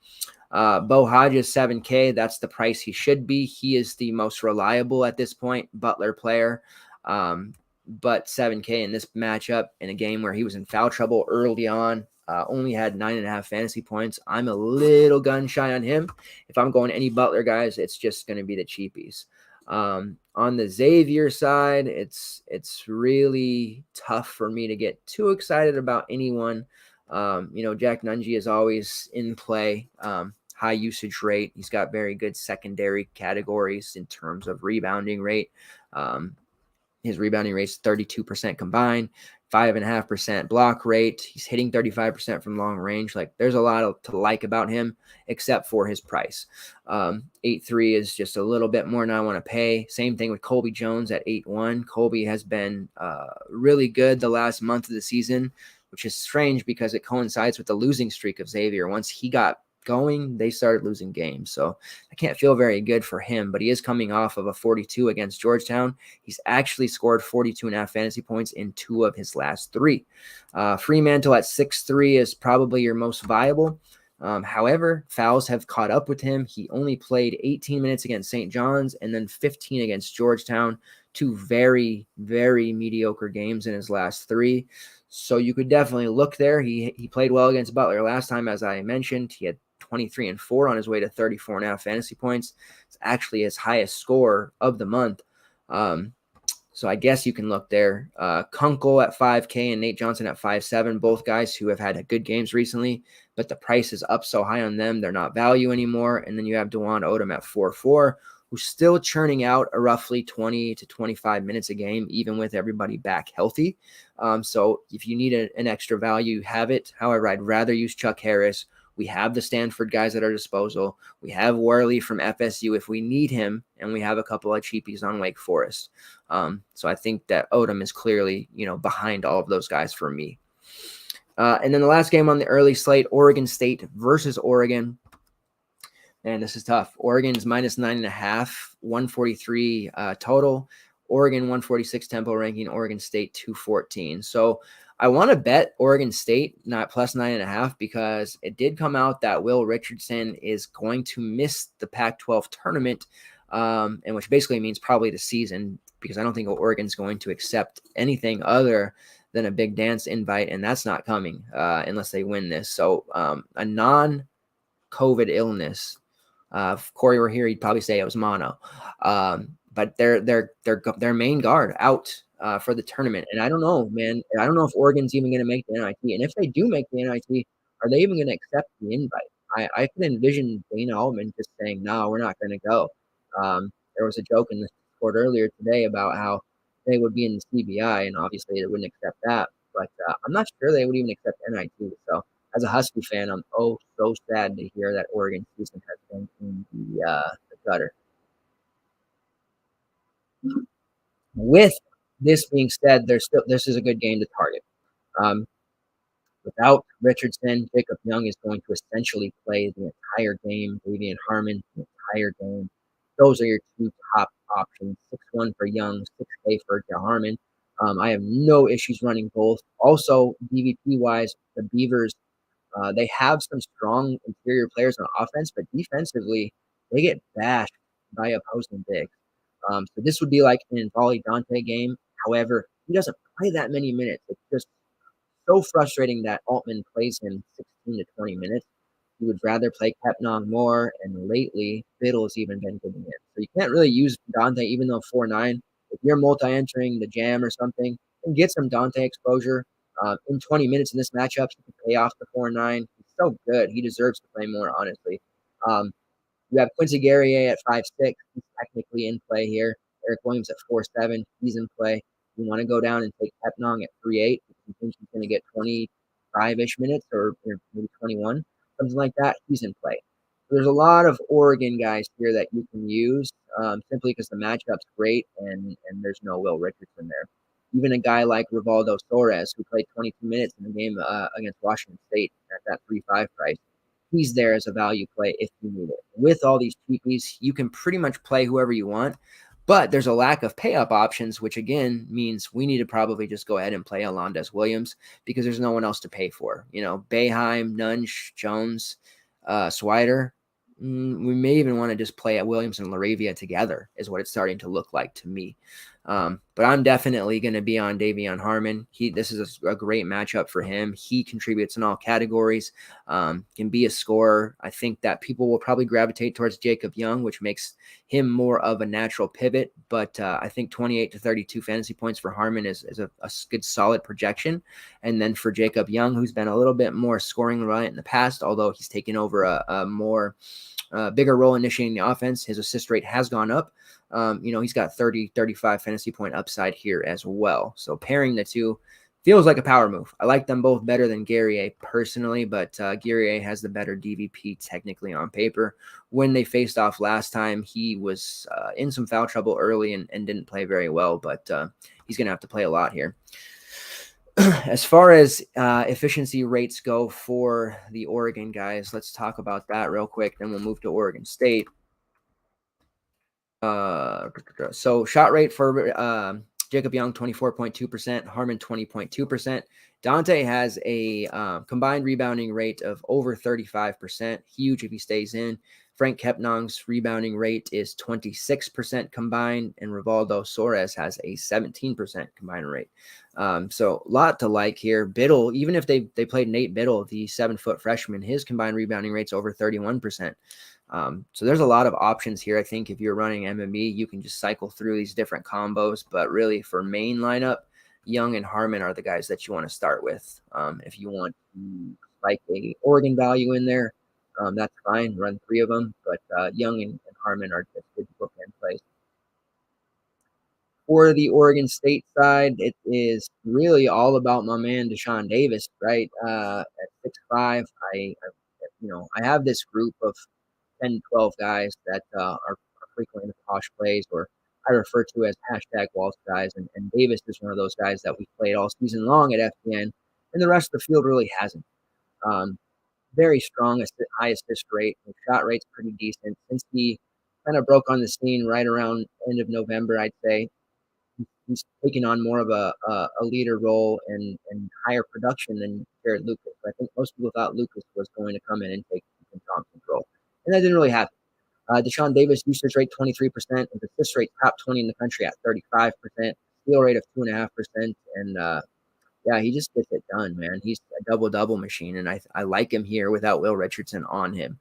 Bo Hodges, 7K. That's the price he should be. He is the most reliable at this point Butler player. But 7K in this matchup in a game where he was in foul trouble early on, only had 9.5 fantasy points. I'm a little gun shy on him. If I'm going any Butler guys, it's just going to be the cheapies. On the Xavier side, it's really tough for me to get too excited about anyone. Jack Nunge is always in play, high usage rate. He's got very good secondary categories in terms of rebounding rate. His rebounding rate is 32% combined, 5.5% block rate. He's hitting 35% from long range. Like, there's a lot to like about him, except for his price. 8.3 is just a little bit more than I want to pay. Same thing with Colby Jones at 8.1. Colby has been really good the last month of the season, which is strange because it coincides with the losing streak of Xavier. Once he got going, they started losing games. So I can't feel very good for him, but he is coming off of a 42 against Georgetown. He's actually scored 42.5 fantasy points in 2 of his last 3. Fremantle at 6.3 is probably your most viable. However, fouls have caught up with him. He only played 18 minutes against St. John's and then 15 against Georgetown. 2 very, very mediocre games in his last 3. So you could definitely look there. He played well against Butler last time, as I mentioned. He had 23-4 on his way to 34.5 fantasy points. It's actually his highest score of the month. So I guess you can look there. Kunkel at 5K and Nate Johnson at 5.7, both guys who have had good games recently, but the price is up so high on them, they're not value anymore. And then you have DeJuan Odom at 4.4, who's still churning out a roughly 20 to 25 minutes a game, even with everybody back healthy. So if you need an extra value, you have it. However, I'd rather use Chuck Harris. We have the Stanford guys at our disposal. We have Worley from FSU if we need him, and we have a couple of cheapies on Wake Forest. So I think that Odom is clearly, behind all of those guys for me. And then the last game on the early slate, Oregon State versus Oregon. Man, this is tough. Oregon's minus 9.5, 143 total. Oregon 146 tempo ranking, Oregon State 214. So I want to bet Oregon State, not plus 9.5, because it did come out that Will Richardson is going to miss the Pac-12 tournament, and which basically means probably the season, because I don't think Oregon's going to accept anything other than a big dance invite, and that's not coming unless they win this. So a non-COVID illness. If Corey were here, he'd probably say it was mono. But their main guard out for the tournament. And I don't know, man. I don't know if Oregon's even going to make the NIT. And if they do make the NIT, are they even going to accept the invite? I could envision Dana Altman just saying, no, we're not going to go. There was a joke in the sport earlier today about how they would be in the CBI, and obviously they wouldn't accept that. But I'm not sure they would even accept NIT. So as a Husky fan, I'm so sad to hear that Oregon season has been in the gutter. With this being said, this is a good game to target. Without Richardson, Jacob Young is going to essentially play the entire game. Davian Harmon, the entire game. Those are your two top options. 6-1 for Young, 6K for Harmon. I have no issues running both. Also, DVP-wise, the Beavers, they have some strong interior players on offense, but defensively, they get bashed by opposing bigs. So this would be like an Volley Dante game. However, he doesn't play that many minutes. It's just so frustrating that Altman plays him 16 to 20 minutes. He would rather play Kepnong more, and lately, Biddle's even been giving it. So you can't really use Dante, even though 4-9. If you're multi-entering the jam or something, then get some Dante exposure. In 20 minutes in this matchup, he can pay off the 4-9. He's so good. He deserves to play more, honestly. You have Quincy Guerrier at 5'6". He's technically in play here. Eric Williams at 4'7". He's in play. You want to go down and take Kepnong at 3'8". You think he's going to get 25-ish minutes or maybe 21, something like that. He's in play. So there's a lot of Oregon guys here that you can use simply because the matchup's great and there's no Will Richardson there. Even a guy like Rivaldo Torres, who played 22 minutes in the game against Washington State at that 3.5 price, he's there as a value play if you need it. With all these cheapies, you can pretty much play whoever you want, but there's a lack of pay-up options, which again means we need to probably just go ahead and play Alondus Williams because there's no one else to pay for. You know, Boeheim, Nunge, Jones, Swider. We may even want to just play at Williams and Laravia together is what it's starting to look like to me. But I'm definitely going to be on Davion Harmon. This is a great matchup for him. He contributes in all categories, can be a scorer. I think that people will probably gravitate towards Jacob Young, which makes him more of a natural pivot. But I think 28 to 32 fantasy points for Harmon is a good, solid projection. And then for Jacob Young, who's been a little bit more scoring reliant in the past, although he's taken over a more bigger role initiating the offense, his assist rate has gone up. He's got 30, 35 fantasy point upside here as well. So pairing the two feels like a power move. I like them both better than Guerrier personally, but Guerrier has the better DVP technically on paper. When they faced off last time, he was in some foul trouble early and didn't play very well, but he's going to have to play a lot here. As far as efficiency rates go for the Oregon guys, let's talk about that real quick. Then we'll move to Oregon State. So shot rate for Jacob Young, 24.2%, Harmon, 20.2%. Dante has a combined rebounding rate of over 35%, huge if he stays in. Frank Kepnong's rebounding rate is 26% combined, and Rivaldo Torres has a 17% combined rate. So a lot to like here. Biddle, even if they played Nate Biddle, the 7-foot freshman, his combined rebounding rate's over 31%. So there's a lot of options here. I think if you're running MME, you can just cycle through these different combos, but really for main lineup, Young and Harmon are the guys that you want to start with. If you want to like a Oregon value in there, that's fine. Run 3 of them, but Young and Harmon are just good bookend plays. For the Oregon State side, it is really all about my man Deshaun Davis, right? At 6'5", I have this group of 10, 12 guys that are frequently in the posh plays, or I refer to as hashtag Walsh guys. And Davis is one of those guys that we played all season long at FTN, and the rest of the field really hasn't. Very strong, high assist rate. The shot rate's pretty decent. Since he kind of broke on the scene right around end of November, I'd say, he's taking on more of a leader role and higher production than Jared Lucas. I think most people thought Lucas was going to come in and take Thompson's role, and that didn't really happen. Deshaun Davis, usage rate 23%, and assist rate top 20 in the country at 35%, steal rate of 2.5%, and yeah, he just gets it done, man. He's a double-double machine, and I like him here without Will Richardson on him.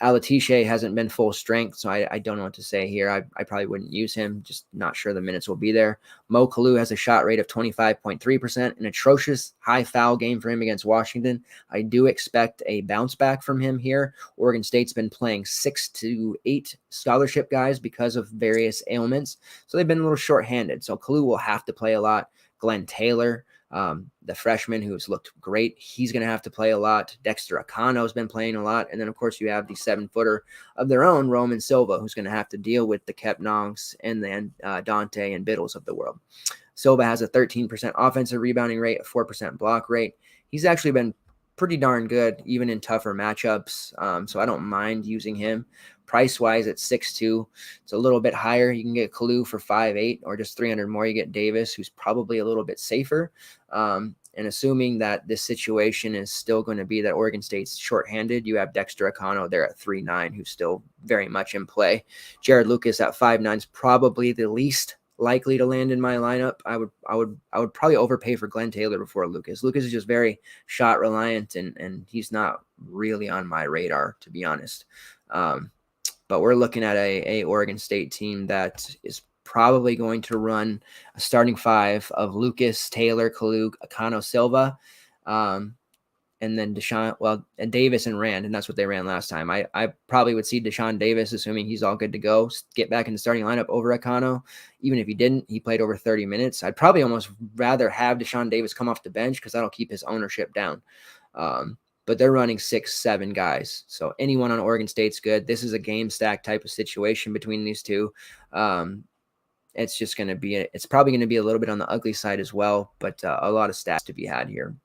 Alatiche hasn't been full strength, so I don't know what to say here. I probably wouldn't use him, just not sure the minutes will be there. Mo Kalu has a shot rate of 25.3%, an atrocious high foul game for him against Washington. I do expect a bounce back from him here. Oregon State's been playing 6 to 8 scholarship guys because of various ailments, so they've been a little shorthanded. So Kalu will have to play a lot. Glenn Taylor, the freshman who's looked great, he's going to have to play a lot. Dexter Akano's been playing a lot. And then, of course, you have the 7-footer of their own, Roman Silva, who's going to have to deal with the Kep Nongs and then Dante and Biddles of the world. Silva has a 13% offensive rebounding rate, a 4% block rate. He's actually been pretty darn good, even in tougher matchups. So I don't mind using him. Price-wise, at 6'2", it's a little bit higher. You can get Kalu for 5'8", or just 300 more. You get Davis, who's probably a little bit safer. And assuming that this situation is still going to be that Oregon State's shorthanded, you have Dexter Akano there at 3'9", who's still very much in play. Jared Lucas at 5'9" is probably the least likely to land in my lineup. I would probably overpay for Glenn Taylor before Lucas. Lucas is just very shot reliant, and he's not really on my radar, to be honest. But we're looking at a Oregon State team that is probably going to run a starting 5 of Lucas, Taylor, Kalu, Akano, Silva, and then and Davis and Rand, and that's what they ran last time. I probably would see Deshaun Davis, assuming he's all good to go, get back in the starting lineup over Akano. Even if he didn't, he played over 30 minutes. I'd probably almost rather have Deshaun Davis come off the bench because that'll keep his ownership down. But they're running 6-7 guys. So anyone on Oregon State's good. This is a game stack type of situation between these two. It's just going to be, it's probably going to be a little bit on the ugly side as well, but a lot of stats to be had here.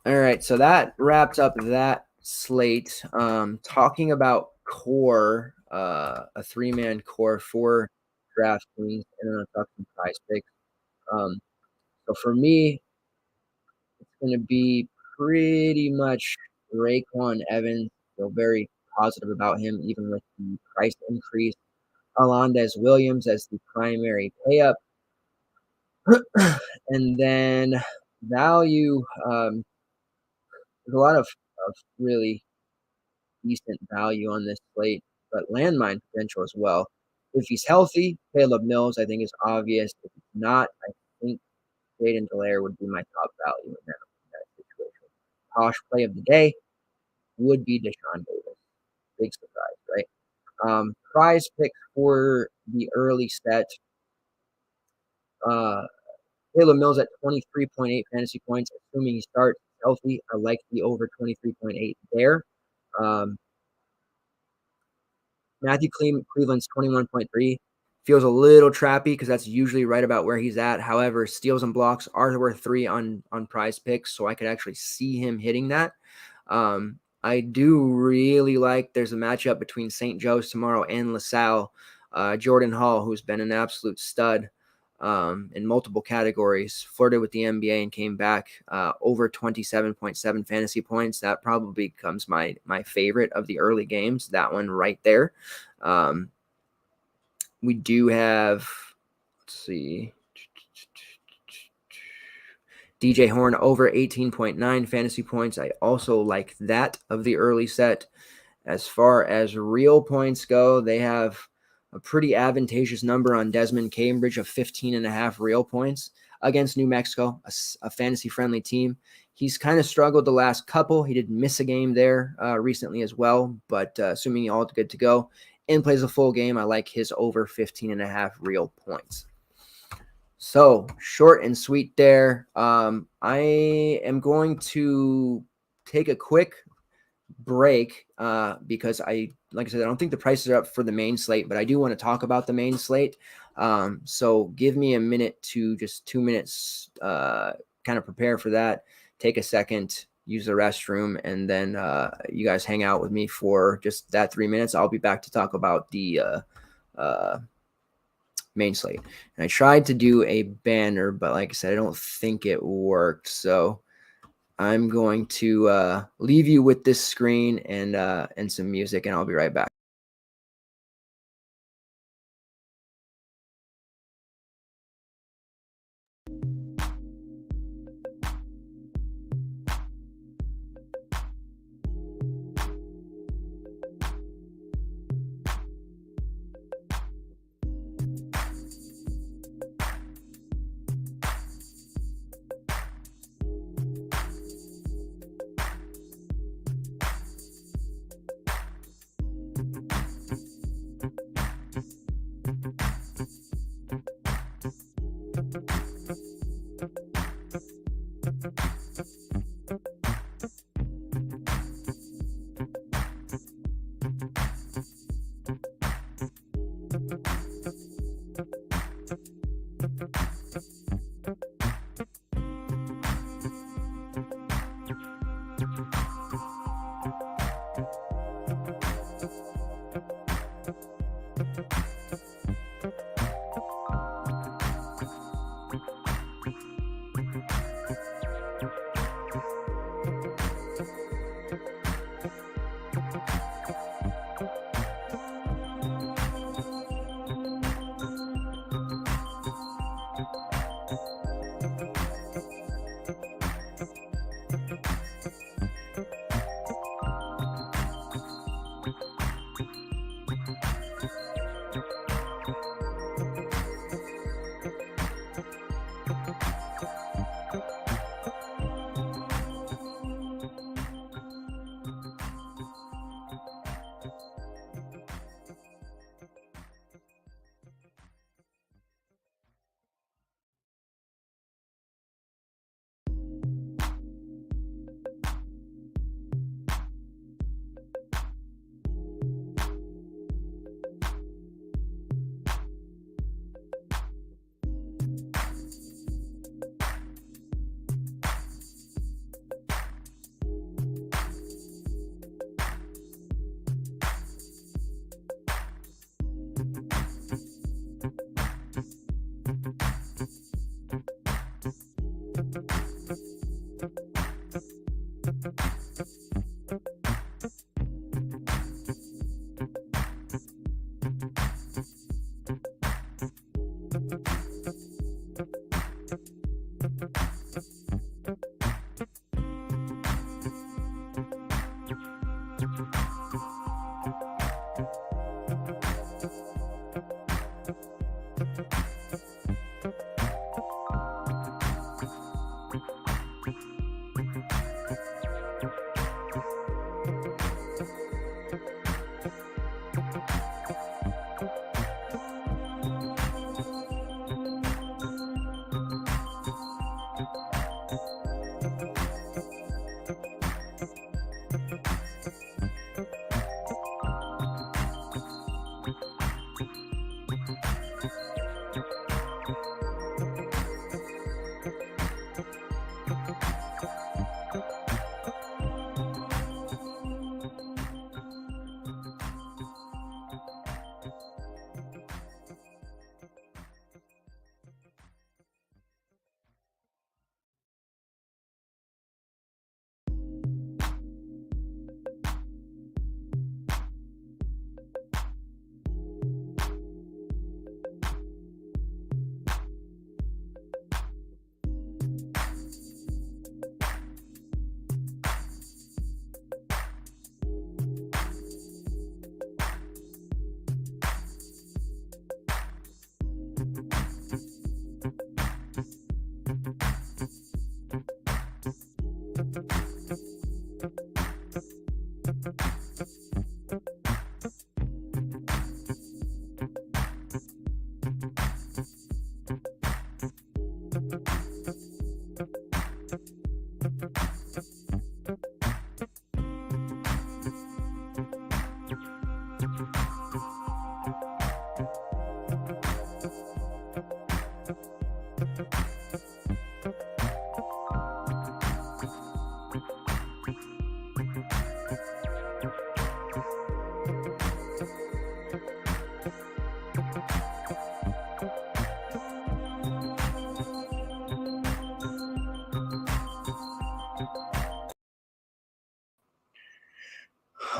All right. So that wraps up that slate. Talking about core, a 3-man core for DraftKings, and then I'll talk some PrizePicks. So for me, it's going to be pretty much Raekwon Evans. Feel very positive about him, even with the price increase. Alondus Williams as the primary pay-up. And then value, there's a lot of really decent value on this slate, but landmine potential as well. If he's healthy, Caleb Mills, I think, is obvious. If he's not, I think Jayden Delaire would be my top value in that situation. Posh play of the day would be Deshaun Davis. Big surprise, right? PrizePicks for the early set. Caleb Mills at 23.8 fantasy points, assuming he starts healthy. I like the over 23.8 there. Matthew Cleveland's 21.3. Feels a little trappy because that's usually right about where he's at. However, steals and blocks are worth 3 on PrizePicks, so I could actually see him hitting that. I do really like there's a matchup between St. Joe's tomorrow and LaSalle. Jordan Hall, who's been an absolute stud in multiple categories, flirted with the NBA and came back over 27.7 fantasy points. That probably becomes my favorite of the early games, that one right there. We do have, let's see, DJ Horn over 18.9 fantasy points. I also like that of the early set. As far as real points go, they have a pretty advantageous number on Desmond Cambridge of 15.5 real points against New Mexico, a fantasy-friendly team. He's kind of struggled the last couple. He did miss a game there recently as well, but assuming all good to go and plays a full game, I like his over 15.5 real points. So short and sweet there. I am going to take a quick break because like I said, I don't think the prices are up for the main slate, but I do want to talk about the main slate. So give me a minute to just 2 minutes, kind of prepare for that, take a second, use the restroom, and then you guys hang out with me for just that 3 minutes. I'll be back to talk about the main slate. And I tried to do a banner, but like I said, I don't think it worked. So I'm going to leave you with this screen and some music, and I'll be right back.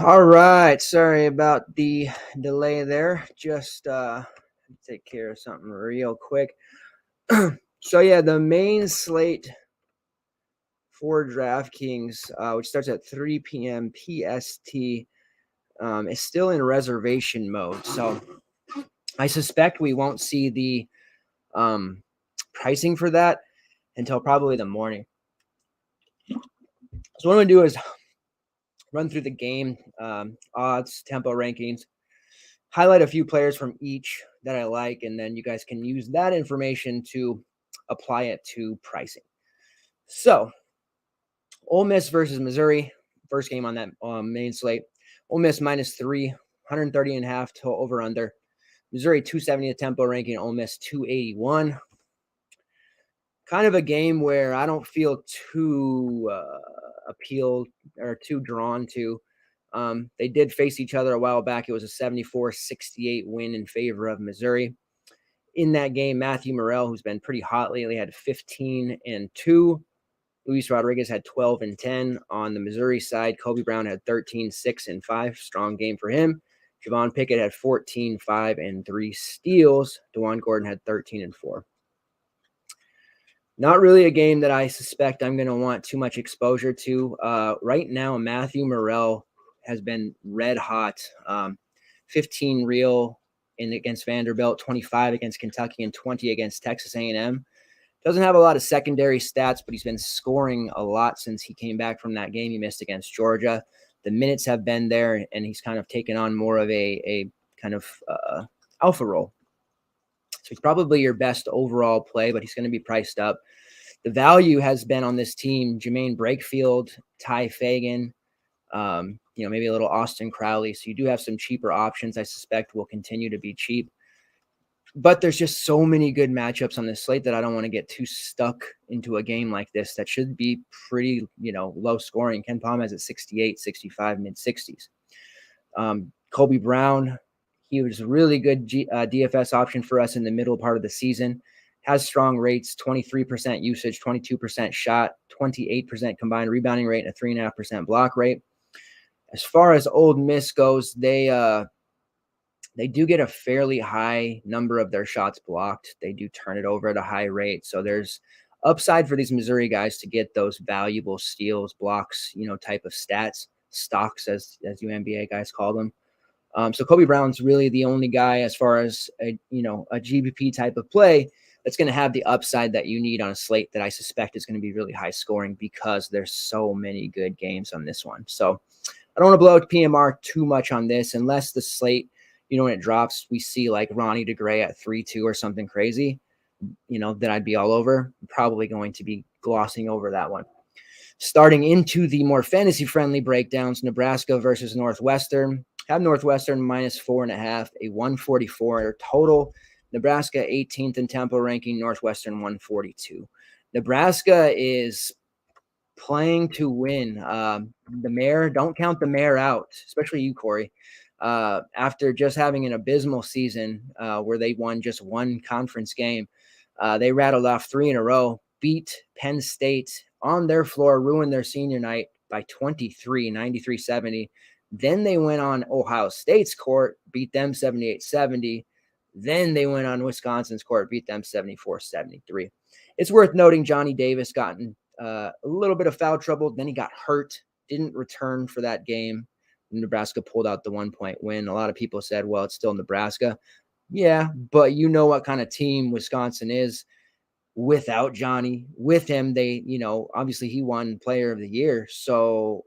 All right. Sorry about the delay there. Just take care of something real quick. So, yeah, the main slate for Draftkings, which starts at 3 p.m. PST, is still in reservation mode. So I suspect we won't see the pricing for that until probably the morning. So what I'm going to do is run through the game, odds, tempo rankings, highlight a few players from each that I like, and then you guys can use that information to apply it to pricing. So, Ole Miss versus Missouri, first game on that main slate. Ole Miss -3, 130.5 to over under. Missouri 270 the tempo ranking, Ole Miss 281. Kind of a game where I don't feel too appealed or too drawn to. They did face each other a while back. It was a 74-68 win in favor of Missouri. In that game, Matthew Morrell, who's been pretty hot lately, had 15 and 2. Luis Rodriguez had 12 and 10 on the Missouri side. Kobe Brown had 13, 6 and 5. Strong game for him. Javon Pickett had 14, 5 and 3 steals. DeJuan Gordon had 13 and 4. Not really a game that I suspect I'm going to want too much exposure to. Right now, Matthew Morrell has been red hot. 15 real against Vanderbilt, 25 against Kentucky, and 20 against Texas A&M. Doesn't have a lot of secondary stats, but he's been scoring a lot since he came back from that game he missed against Georgia. The minutes have been there, and he's kind of taken on more of a kind of alpha role. So he's probably your best overall play, but he's going to be priced up. The value has been on this team, Jermaine Brakefield, Ty Fagan, maybe a little Austin Crowley. So you do have some cheaper options. I suspect will continue to be cheap. But there's just so many good matchups on this slate that I don't want to get too stuck into a game like this that should be pretty, low scoring. Ken Palm has it 68, 65, mid-60s. Colby Brown, he was a really good DFS option for us in the middle part of the season. Has strong rates, 23% usage, 22% shot, 28% combined rebounding rate, and a 3.5% block rate. As far as Ole Miss goes, they do get a fairly high number of their shots blocked. They do turn it over at a high rate. So there's upside for these Missouri guys to get those valuable steals, blocks, type of stats, stocks, as you NBA guys call them. So Kobe Brown's really the only guy as far as a GBP type of play that's going to have the upside that you need on a slate that I suspect is going to be really high scoring because there's so many good games on this one. So I don't want to blow out PMR too much on this unless the slate, when it drops, we see like Ronnie DeGray at 3-2 or something crazy, that I'd be all over. I'm probably going to be glossing over that one. Starting into the more fantasy-friendly breakdowns, Nebraska versus Northwestern. Have Northwestern -4.5, a 144 total. Nebraska 18th in tempo ranking, Northwestern 142. Nebraska is playing to win. The mayor, don't count the mayor out, especially you, Corey. After just having an abysmal season where they won just one conference game, they rattled off 3 in a row, beat Penn State on their floor, ruined their senior night by 23, 93-70. Then they went on Ohio State's court, beat them 78-70. Then they went on Wisconsin's court, beat them 74-73. It's worth noting Johnny Davis got in a little bit of foul trouble. Then he got hurt, didn't return for that game. Nebraska pulled out the 1-point win. A lot of people said, well, it's still Nebraska. Yeah, but you know what kind of team Wisconsin is without Johnny. With him, they, obviously he won Player of the Year. So,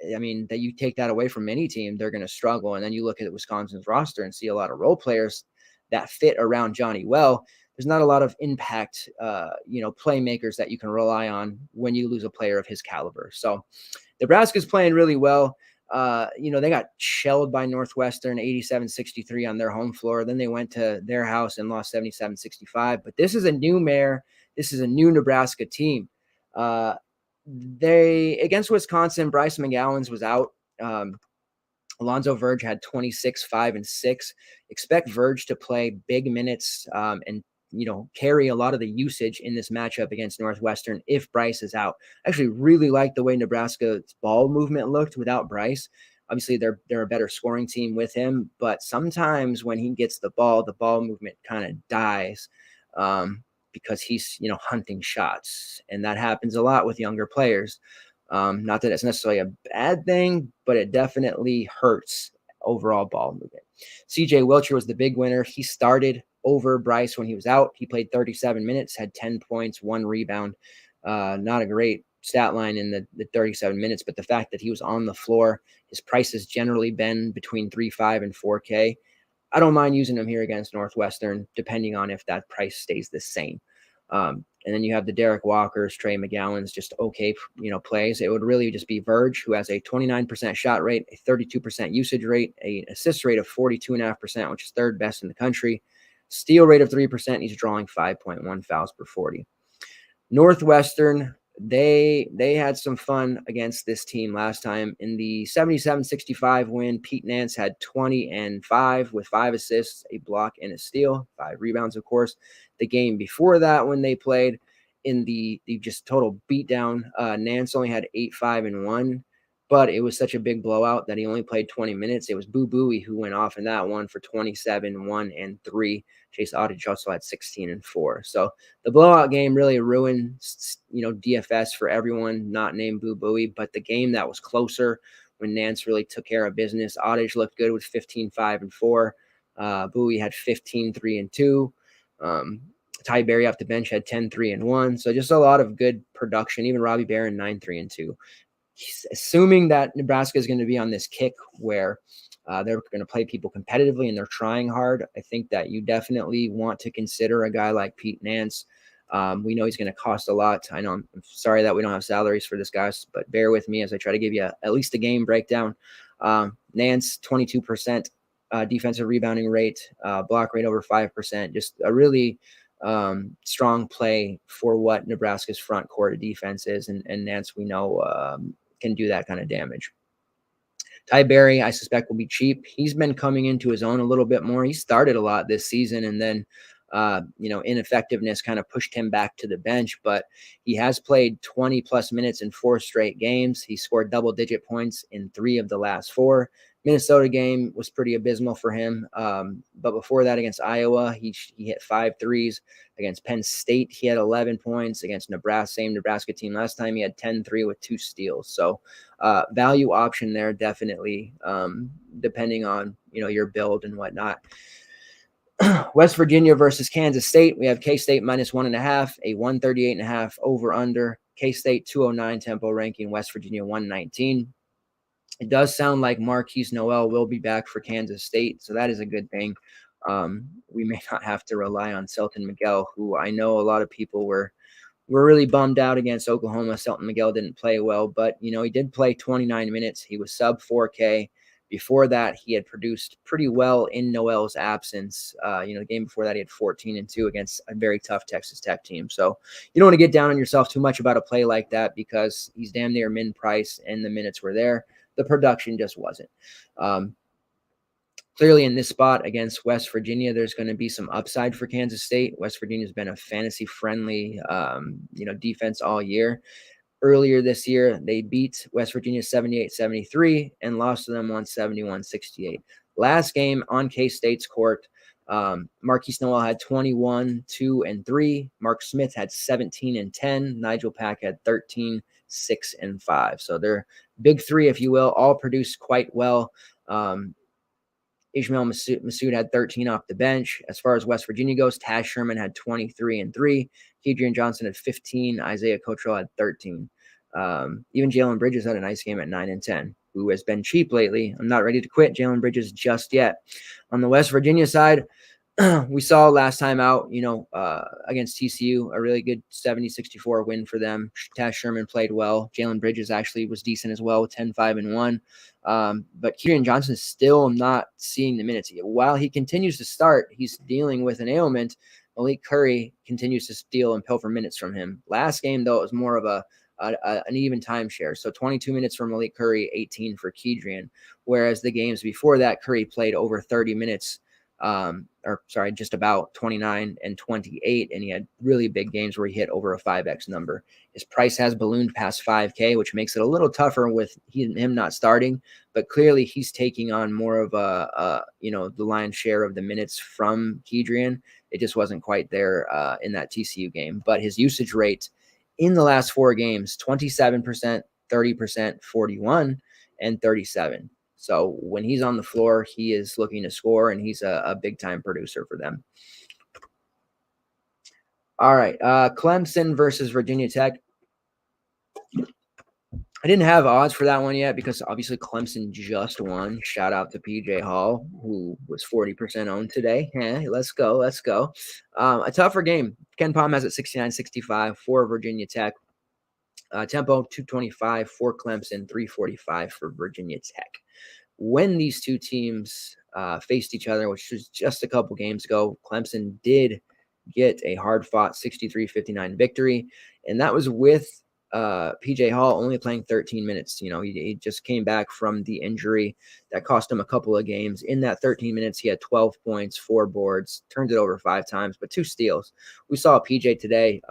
that you take that away from any team, they're going to struggle. And then you look at Wisconsin's roster and see a lot of role players that fit around Johnny well. There's not a lot of impact, playmakers that you can rely on when you lose a player of his caliber. So Nebraska's playing really well. They got shelled by Northwestern 87-63 on their home floor. Then they went to their house and lost 77-65. But this is a new mayor. This is a new Nebraska team. They against Wisconsin, Bryce McGowan's was out. Alonzo Verge had 26, 5 and 6. Expect Verge to play big minutes and carry a lot of the usage in this matchup against Northwestern if Bryce is out. I actually really like the way Nebraska's ball movement looked without Bryce. Obviously, they're a better scoring team with him, but sometimes when he gets the ball movement kind of dies because he's, hunting shots. And that happens a lot with younger players. Not that it's necessarily a bad thing, but it definitely hurts overall ball movement. CJ Wilcher was the big winner. He started over Bryce when he was out. He played 37 minutes, had 10 points, 1 rebound. Not a great stat line in the 37 minutes, but the fact that he was on the floor, his price has generally been between 3.5 and 4K. I don't mind using him here against Northwestern, depending on if that price stays the same. And then you have the Derrick Walkers, Trey McGowan's, just okay, plays. It would really just be Verge, who has a 29% shot rate, a 32% usage rate, an assist rate of 42.5%, which is third best in the country, steal rate of 3%. He's drawing 5.1 fouls per 40. Northwestern, they had some fun against this team last time. In the 77-65 win, Pete Nance had 20-5 with 5 assists, a block, and a steal, 5 rebounds, of course. The game before that, when they played in the just total beatdown, Nance only had 8-5-1, but it was such a big blowout that he only played 20 minutes. It was Boo Buie who went off in that one for 27, 1, and 3. Chase Audich also had 16 and 4. So the blowout game really ruined, DFS for everyone not named Boo Buie. But the game that was closer, when Nance really took care of business, Audich looked good with 15, 5, and 4. Buie had 15, 3, and 2. Ty Berry off the bench had 10, 3, and 1. So just a lot of good production. Even Robbie Barron, 9, 3, and 2. Assuming that Nebraska is going to be on this kick where they're going to play people competitively and they're trying hard, I think that you definitely want to consider a guy like Pete Nance. We know he's going to cost a lot. I know I'm sorry that we don't have salaries for this guy, but bear with me as I try to give you at least a game breakdown. Nance, 22% defensive rebounding rate, block rate over 5%. Just a really strong play for what Nebraska's front court defense is. And Nance, we know, can do that kind of damage. Ty Berry, I suspect, will be cheap. He's been coming into his own a little bit more. He started a lot this season, and then, ineffectiveness kind of pushed him back to the bench. But he has played 20-plus minutes in 4 straight games. He scored double-digit points in 3 of the last 4. Minnesota game was pretty abysmal for him. But before that, against Iowa, he hit 5 threes. Against Penn State, he had 11 points. Against Nebraska, same Nebraska team last time, he had 10-3 with 2 steals. So value option there, definitely, depending on, your build and whatnot. West Virginia versus Kansas State. We have K-State minus 1.5, a 138.5 over under. K-State 209 tempo ranking, West Virginia 119. It does sound like Marquise Noel will be back for Kansas State, so that is a good thing. We may not have to rely on Selton Miguel, who I know a lot of people were really bummed out against Oklahoma. Selton Miguel didn't play well, but, he did play 29 minutes. He was sub 4K. Before that, he had produced pretty well in Noel's absence. The game before that, he had 14 and 2 against a very tough Texas Tech team. So you don't want to get down on yourself too much about a play like that because he's damn near min price and the minutes were there. The production just wasn't. Clearly in this spot against West Virginia, there's going to be some upside for Kansas State. West Virginia's been a fantasy-friendly, defense all year. Earlier this year, they beat West Virginia 78-73 and lost to them 171-68. Last game on K-State's court, Marquise Noel had 21, 2, and 3. Mark Smith had 17 and 10. Nigel Pack had 13, 6, and 5. So they're big three, if you will, all produced quite well. Ishmael Massoud had 13 off the bench. As far as West Virginia goes, Taz Sherman had 23 and 3. Kedrian Johnson had 15. Isaiah Cottrell had 13. Even Jalen Bridges had a nice game at 9 and 10, who has been cheap lately. I'm not ready to quit Jalen Bridges just yet. On the West Virginia side, we saw last time out, against TCU, a really good 70-64 win for them. Taz Sherman played well. Jalen Bridges actually was decent as well with 10, 5, and 1. But Kedrian Johnson is still not seeing the minutes. While he continues to start, he's dealing with an ailment. Malik Curry continues to steal and pilfer minutes from him. Last game, though, it was more of an even timeshare. So 22 minutes for Malik Curry, 18 for Kedrian. Whereas the games before that, Curry played over 30 minutes just about 29 and 28. And he had really big games where he hit over a 5X number. His price has ballooned past 5K, which makes it a little tougher with him not starting, but clearly he's taking on more of the lion's share of the minutes from Kedrian. It just wasn't quite there in that TCU game, but his usage rate in the last 4 games, 27%, 30%, 41, and 37. So when he's on the floor, he is looking to score, and he's a big-time producer for them. All right, Clemson versus Virginia Tech. I didn't have odds for that one yet because obviously Clemson just won. Shout out to PJ Hall, who was 40% owned today. Let's go. A tougher game. Ken Palm has it 69-65 for Virginia Tech. Tempo 225 for Clemson, 345 for Virginia Tech. When these two teams faced each other, which was just a couple games ago, Clemson did get a hard-fought 63-59 victory, and that was with PJ Hall only playing 13 minutes. He just came back from the injury that cost him a couple of games. In that 13 minutes, he had 12 points, 4 boards, turned it over 5 times, but 2 steals. We saw PJ today,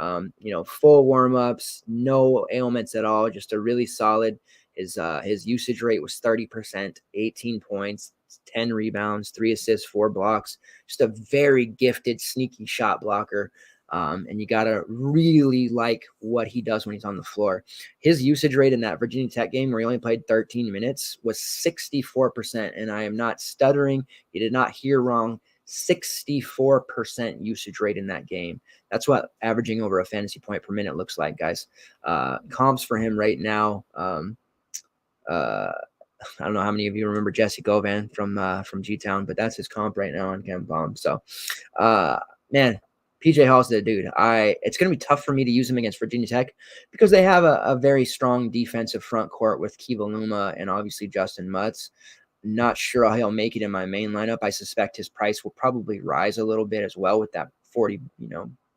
full warm-ups, no ailments at all, just a really solid. His usage rate was 30%, 18 points, 10 rebounds, 3 assists, 4 blocks. Just a very gifted, sneaky shot blocker. And you got to really like what he does when he's on the floor. His usage rate in that Virginia Tech game where he only played 13 minutes was 64%. And I am not stuttering. You did not hear wrong. 64% usage rate in that game. That's what averaging over a fantasy point per minute looks like, guys. Comps for him right now. I don't know how many of you remember Jesse Govan from G-Town, but that's his comp right now on KenPom. So, man, PJ Hall's the dude. It's going to be tough for me to use him against Virginia Tech because they have a very strong defensive front court with Kiva Luma and obviously Justin Mutz. Not sure how he'll make it in my main lineup. I suspect his price will probably rise a little bit as well with that 40,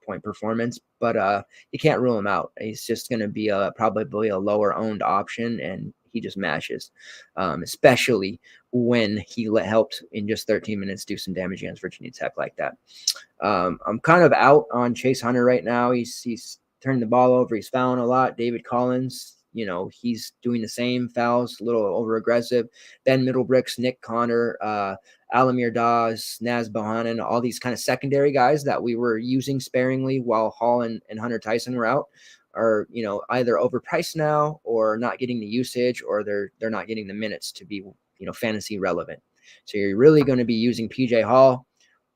point performance, but you can't rule him out. He's just going to be probably a lower owned option, and he just mashes, especially when he helped in just 13 minutes do some damage against Virginia Tech like that. I'm kind of out on Chase Hunter right now. He's turning the ball over. He's fouling a lot. David Collins, he's doing the same, fouls, a little over aggressive. Ben Middlebrooks, Nick Connor, Alamir Dawes, Naz Bohannon, all these kind of secondary guys that we were using sparingly while Hall and Hunter Tyson were out are, either overpriced now or not getting the usage, or they're not getting the minutes to be, fantasy relevant. So you're really going to be using PJ Hall,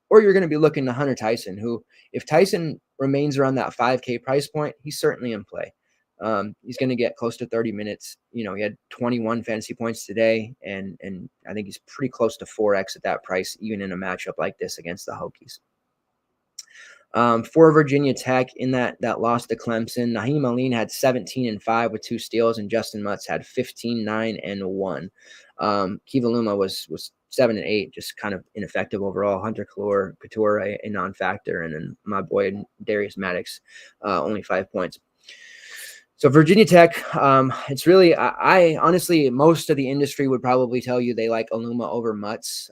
or you're going to be looking to Hunter Tyson, who, if Tyson remains around that 5K price point, he's certainly in play. He's going to get close to 30 minutes. He had 21 fantasy points today, and I think he's pretty close to 4X at that price, even in a matchup like this against the Hokies. For Virginia Tech, in that loss to Clemson, Naheem Aline had 17-5 with 2 steals, and Justin Mutz had 15-9-1. Kiva Luma was 7-8, just kind of ineffective overall. Hunter Couture, a non-factor, and then my boy Darius Maddox, only 5 points. So Virginia Tech, it's really, I honestly, most of the industry would probably tell you they like Aluma over Mutz.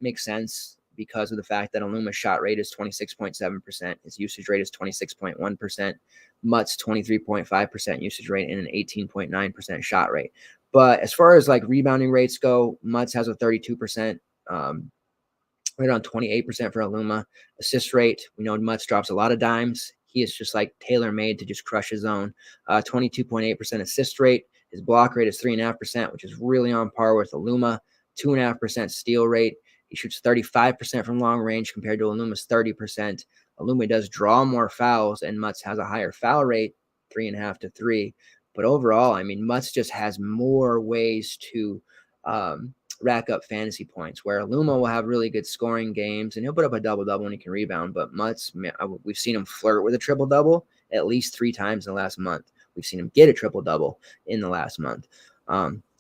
Makes sense because of the fact that Aluma's shot rate is 26.7%. His usage rate is 26.1%. Mutz 23.5% usage rate and an 18.9% shot rate. But as far as like rebounding rates go, Mutz has a 32%, right on 28% for Aluma. Assist rate, we know Mutz drops a lot of dimes. He is just like tailor-made to just crush his own. 22.8% assist rate. His block rate is 3.5%, which is really on par with Aluma. 2.5% steal rate. He shoots 35% from long range compared to Aluma's 30%. Aluma does draw more fouls, and Mutz has a higher foul rate, 3.5 to 3. But overall, I mean, Mutz just has more ways to rack up fantasy points, where Aluma will have really good scoring games and he'll put up a double-double when he can rebound. But Mutz, we've seen him flirt with a triple-double at least 3 times in the last month. We've seen him get a triple-double in the last month.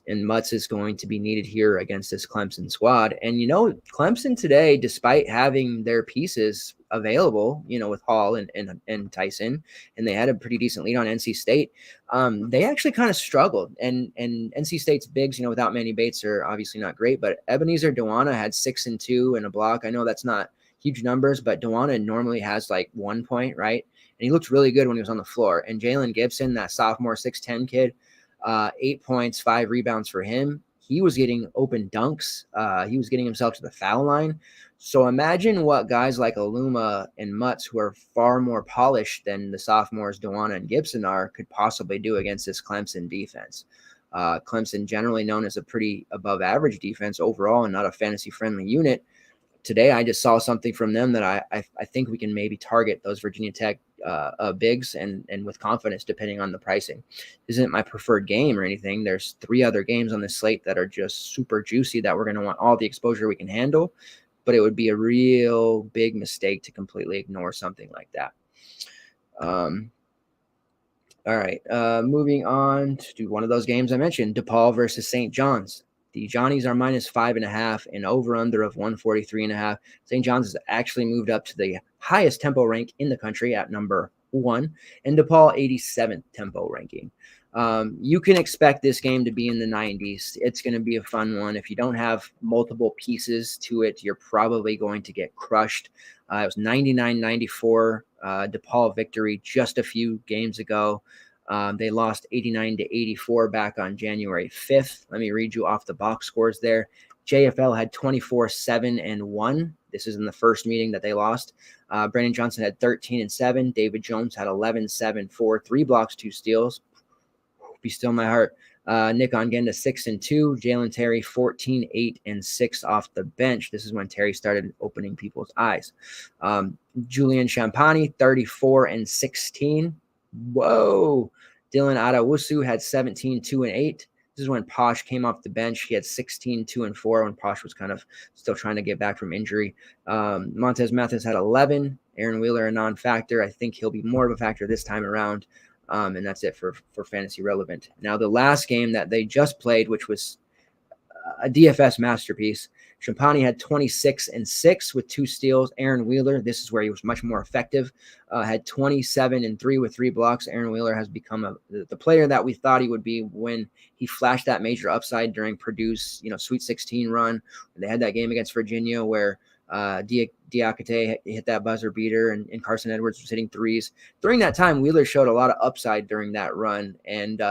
And Mutz is going to be needed here against this Clemson squad. And, Clemson today, despite having their pieces, available, with Hall and Tyson, and they had a pretty decent lead on NC State. They actually kind of struggled, and NC State's bigs, without Manny Bates, are obviously not great, but Ebenezer Dewana had 6 and 2 and a block. I know that's not huge numbers, but Dewana normally has like 1 point, right? And he looked really good when he was on the floor. And Jalen Gibson, that sophomore 6'10 kid, 8 points, 5 rebounds for him. He was getting open dunks. He was getting himself to the foul line. So imagine what guys like Aluma and Mutz, who are far more polished than the sophomores Dewana and Gibson are, could possibly do against this Clemson defense. Clemson, generally known as a pretty above average defense overall and not a fantasy friendly unit. Today, I just saw something from them that I think we can maybe target those Virginia Tech bigs and with confidence, depending on the pricing. This isn't my preferred game or anything. There's 3 other games on the slate that are just super juicy that we're going to want all the exposure we can handle, but it would be a real big mistake to completely ignore something like that. All right, moving on to one of those games I mentioned, DePaul versus St. John's. The Johnnies are minus 5.5 and over-under of 143.5. St. John's has actually moved up to the highest tempo rank in the country at number 1, and DePaul 87th tempo ranking. You can expect this game to be in the 90s. It's going to be a fun one. If you don't have multiple pieces to it, you're probably going to get crushed. It was 99-94 DePaul victory just a few games ago. They lost 89-84 back on January 5th. Let me read you off the box scores there. JFL had 24-7-1. This is in the first meeting that they lost. Brandon Johnson had 13-7. David Jones had 11-7-4, 3 blocks, 2 steals. Be still my heart. Nick Ongenda 6-2. Jalen Terry 14-8-6 off the bench. This is when Terry started opening people's eyes. Julian Champagny 34-16. Whoa. Dylan Adawusu had 17-2-8. This is when Posh came off the bench. He had 16-2-4 when Posh was kind of still trying to get back from injury. Montez Mathis had 11. Aaron Wheeler, a non-factor. I think he'll be more of a factor this time around. And that's it for fantasy relevant. Now, the last game that they just played, which was a DFS masterpiece, Champagny had 26-6 with 2 steals. Aaron Wheeler, this is where he was much more effective, had 27-3 with 3 blocks. Aaron Wheeler has become the player that we thought he would be when he flashed that major upside during Purdue's Sweet 16 run. They had that game against Virginia where Diakite hit that buzzer beater and Carson Edwards was hitting threes. During that time, Wheeler showed a lot of upside during that run, and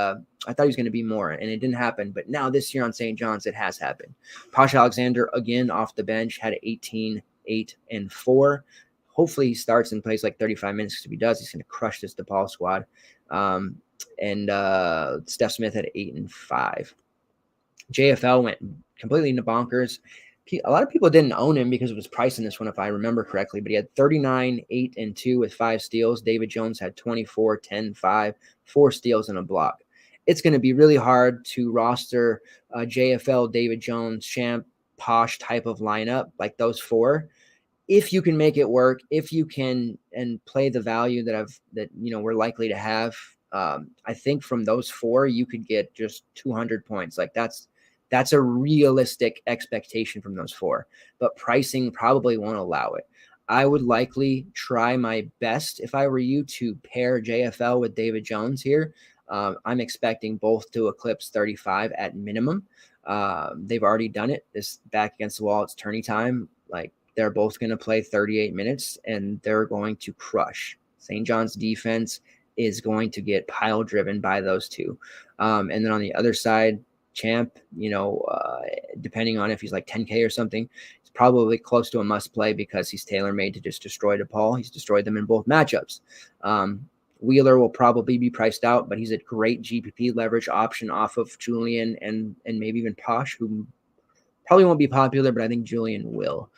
I thought he was going to be more, and it didn't happen. But now this year on St. John's, it has happened. Posh Alexander, again, off the bench, had 18-8-4. Hopefully he starts and plays like 35 minutes, because if he does, he's going to crush this DePaul squad. And Steph Smith had 8-5. JFL went completely into bonkers. A lot of people didn't own him because it was priced in this one, if I remember correctly, but he had 39-8-2 with 5 steals. David Jones had 24-10-5, 4 steals and a block. It's going to be really hard to roster JFL, David Jones, Champ, Posh type of lineup like those 4. If you can make it work, if you can and play the value that we're likely to have, I think from those 4 you could get just 200 points. Like that's a realistic expectation from those 4, but pricing probably won't allow it. I would likely try my best, if I were you, to pair JFL with David Jones here. I'm expecting both to eclipse 35 at minimum. They've already done it. This back against the wall, it's tourney time. Like, they're both going to play 38 minutes, and they're going to crush. St. John's defense is going to get pile driven by those 2. And then on the other side, Champ, depending on if he's like 10K or something, it's probably close to a must play because he's tailor-made to just destroy DePaul. He's destroyed them in both matchups. Wheeler will probably be priced out, but he's a great GPP leverage option off of Julian and maybe even Posh, who probably won't be popular, but I think Julian will.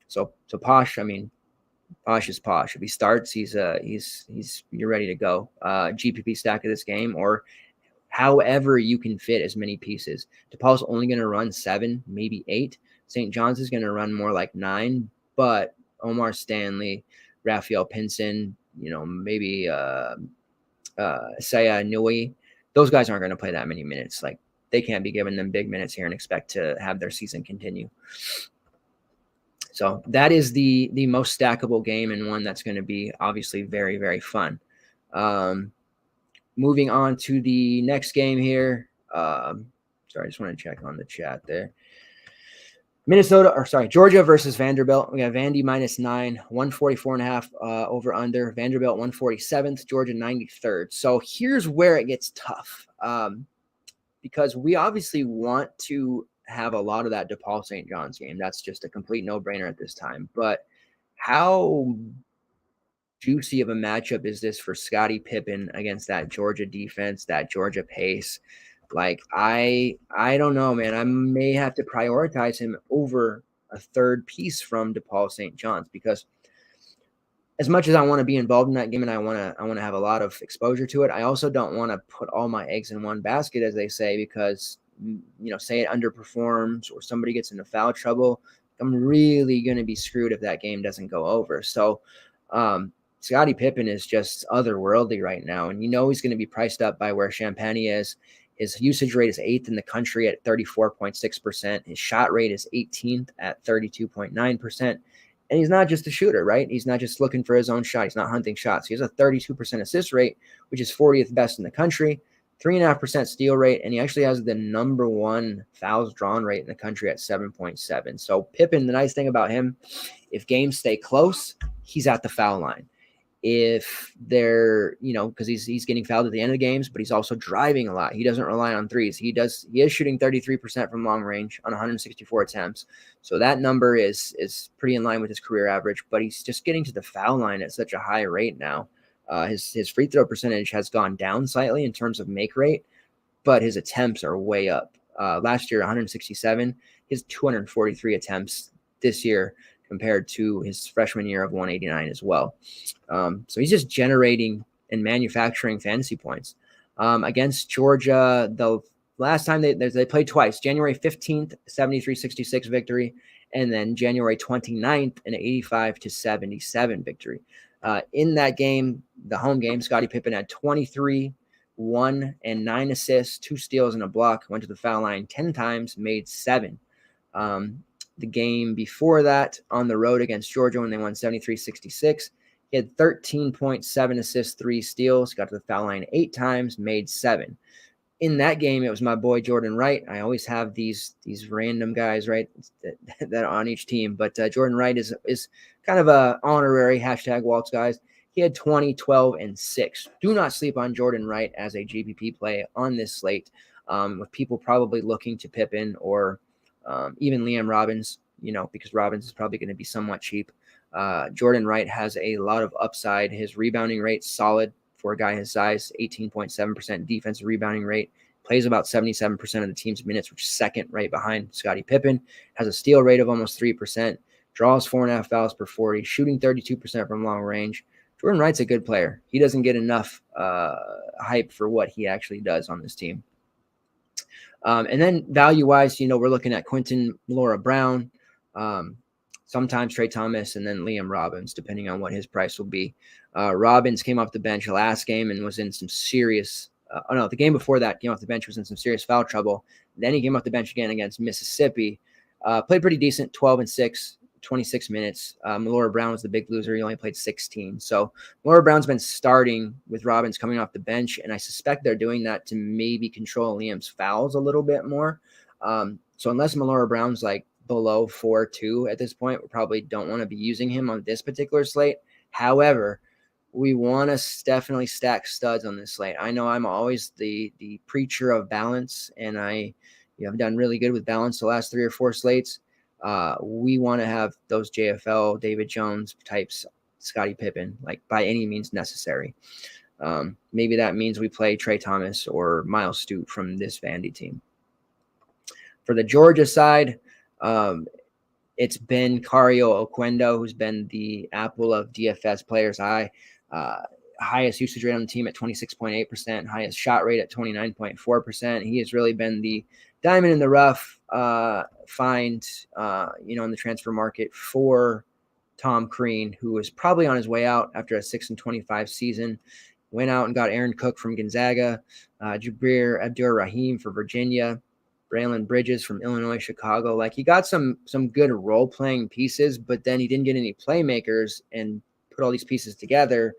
So Posh, Posh is Posh. If he starts, you're ready to go. GPP stack of this game, or however you can fit as many pieces. DePaul's only going to run 7, maybe 8. St. John's is going to run more like 9, but Omar Stanley, Raphael Pinson, maybe Saya Nui, those guys aren't going to play that many minutes. Like, they can't be giving them big minutes here and expect to have their season continue. So that is the most stackable game, and one that's going to be obviously very, very fun. Moving on to the next game here. Sorry, I just want to check on the chat there. Georgia versus Vanderbilt. We got Vandy -9, 144.5 over under. Vanderbilt 147th, Georgia 93rd. So here's where it gets tough, because we obviously want to have a lot of that DePaul St. John's game. That's just a complete no-brainer at this time. But how juicy of a matchup is this for Scotty Pippen against that Georgia defense, that Georgia pace? Like, I don't know, man. I may have to prioritize him over a third piece from DePaul St. John's, because as much as I want to be involved in that game and I want to have a lot of exposure to it, I also don't want to put all my eggs in one basket, as they say, because, say it underperforms or somebody gets into foul trouble, I'm really going to be screwed if that game doesn't go over. So, Scotty Pippen is just otherworldly right now, and he's going to be priced up by where Champagne is. His usage rate is 8th in the country at 34.6%. His shot rate is 18th at 32.9%. And he's not just a shooter, right? He's not just looking for his own shot. He's not hunting shots. He has a 32% assist rate, which is 40th best in the country, 3.5% steal rate, and he actually has the number 1 fouls drawn rate in the country at 7.7. So Pippen, the nice thing about him, if games stay close, he's at the foul line. If they're, because he's getting fouled at the end of the games, but he's also driving a lot. He doesn't rely on threes. He is shooting 33% from long range on 164 attempts. So that number is pretty in line with his career average, but he's just getting to the foul line at such a high rate now. His free throw percentage has gone down slightly in terms of make rate, but his attempts are way up. Last year, 167, his 243 attempts this year, compared to his freshman year of 189 as well. So he's just generating and manufacturing fantasy points. Against Georgia, the last time they played twice, January 15th, 73-66 victory, and then January 29th, an 85-77 victory. In that game, the home game, Scottie Pippen had 23, 1 and 9 assists, 2 steals and a block, went to the foul line 10 times, made 7. The game before that, on the road against Georgia when they won 73-66, he had 13.7 assists, 3 steals, got to the foul line 8 times, made 7. In that game, it was my boy Jordan Wright. I always have these random guys, right, that are on each team. But Jordan Wright is kind of a honorary #Waltz guys. He had 20, 12, and 6. Do not sleep on Jordan Wright as a GPP play on this slate, with people probably looking to Pippen or even Liam Robbins, because Robbins is probably going to be somewhat cheap. Jordan Wright has a lot of upside. His rebounding rate solid for a guy his size, 18.7% defensive rebounding rate, plays about 77% of the team's minutes, which is second right behind Scottie Pippen, has a steal rate of almost 3%, draws 4.5 fouls per 40, shooting 32% from long range. Jordan Wright's a good player. He doesn't get enough hype for what he actually does on this team. And then value-wise, we're looking at Quentin Malora-Brown, sometimes Trey Thomas, and then Liam Robbins, depending on what his price will be. Robbins came off the bench last game and was in some serious the game before that, came off the bench, was in some serious foul trouble. Then he came off the bench again against Mississippi. Played pretty decent, 12 and 6, 26 minutes. Malora-Brown was the big loser. He only played 16. So Malora-Brown's been starting with Robbins coming off the bench, and I suspect they're doing that to maybe control Liam's fouls a little bit more. So unless Malora-Brown's like below 4.2 at this point, we probably don't want to be using him on this particular slate. However, we want to definitely stack studs on this slate. I know I'm always the preacher of balance, and I have done really good with balance the last 3 or 4 slates. We want to have those JFL, David Jones types, Scottie Pippen, like by any means necessary. Maybe that means we play Trey Thomas or Miles Stute from this Vandy team. For the Georgia side, it's been Cario Oquendo, who's been the apple of DFS players' eye. Highest usage rate on the team at 26.8%, highest shot rate at 29.4%. He has really been the diamond in the rough find, in the transfer market for Tom Crean, who was probably on his way out after a 6-25 season. Went out and got Aaron Cook from Gonzaga, Jabir Abdur-Rahim for Virginia, Braylon Bridges from Illinois, Chicago. Like, he got some good role-playing pieces, but then he didn't get any playmakers and put all these pieces together,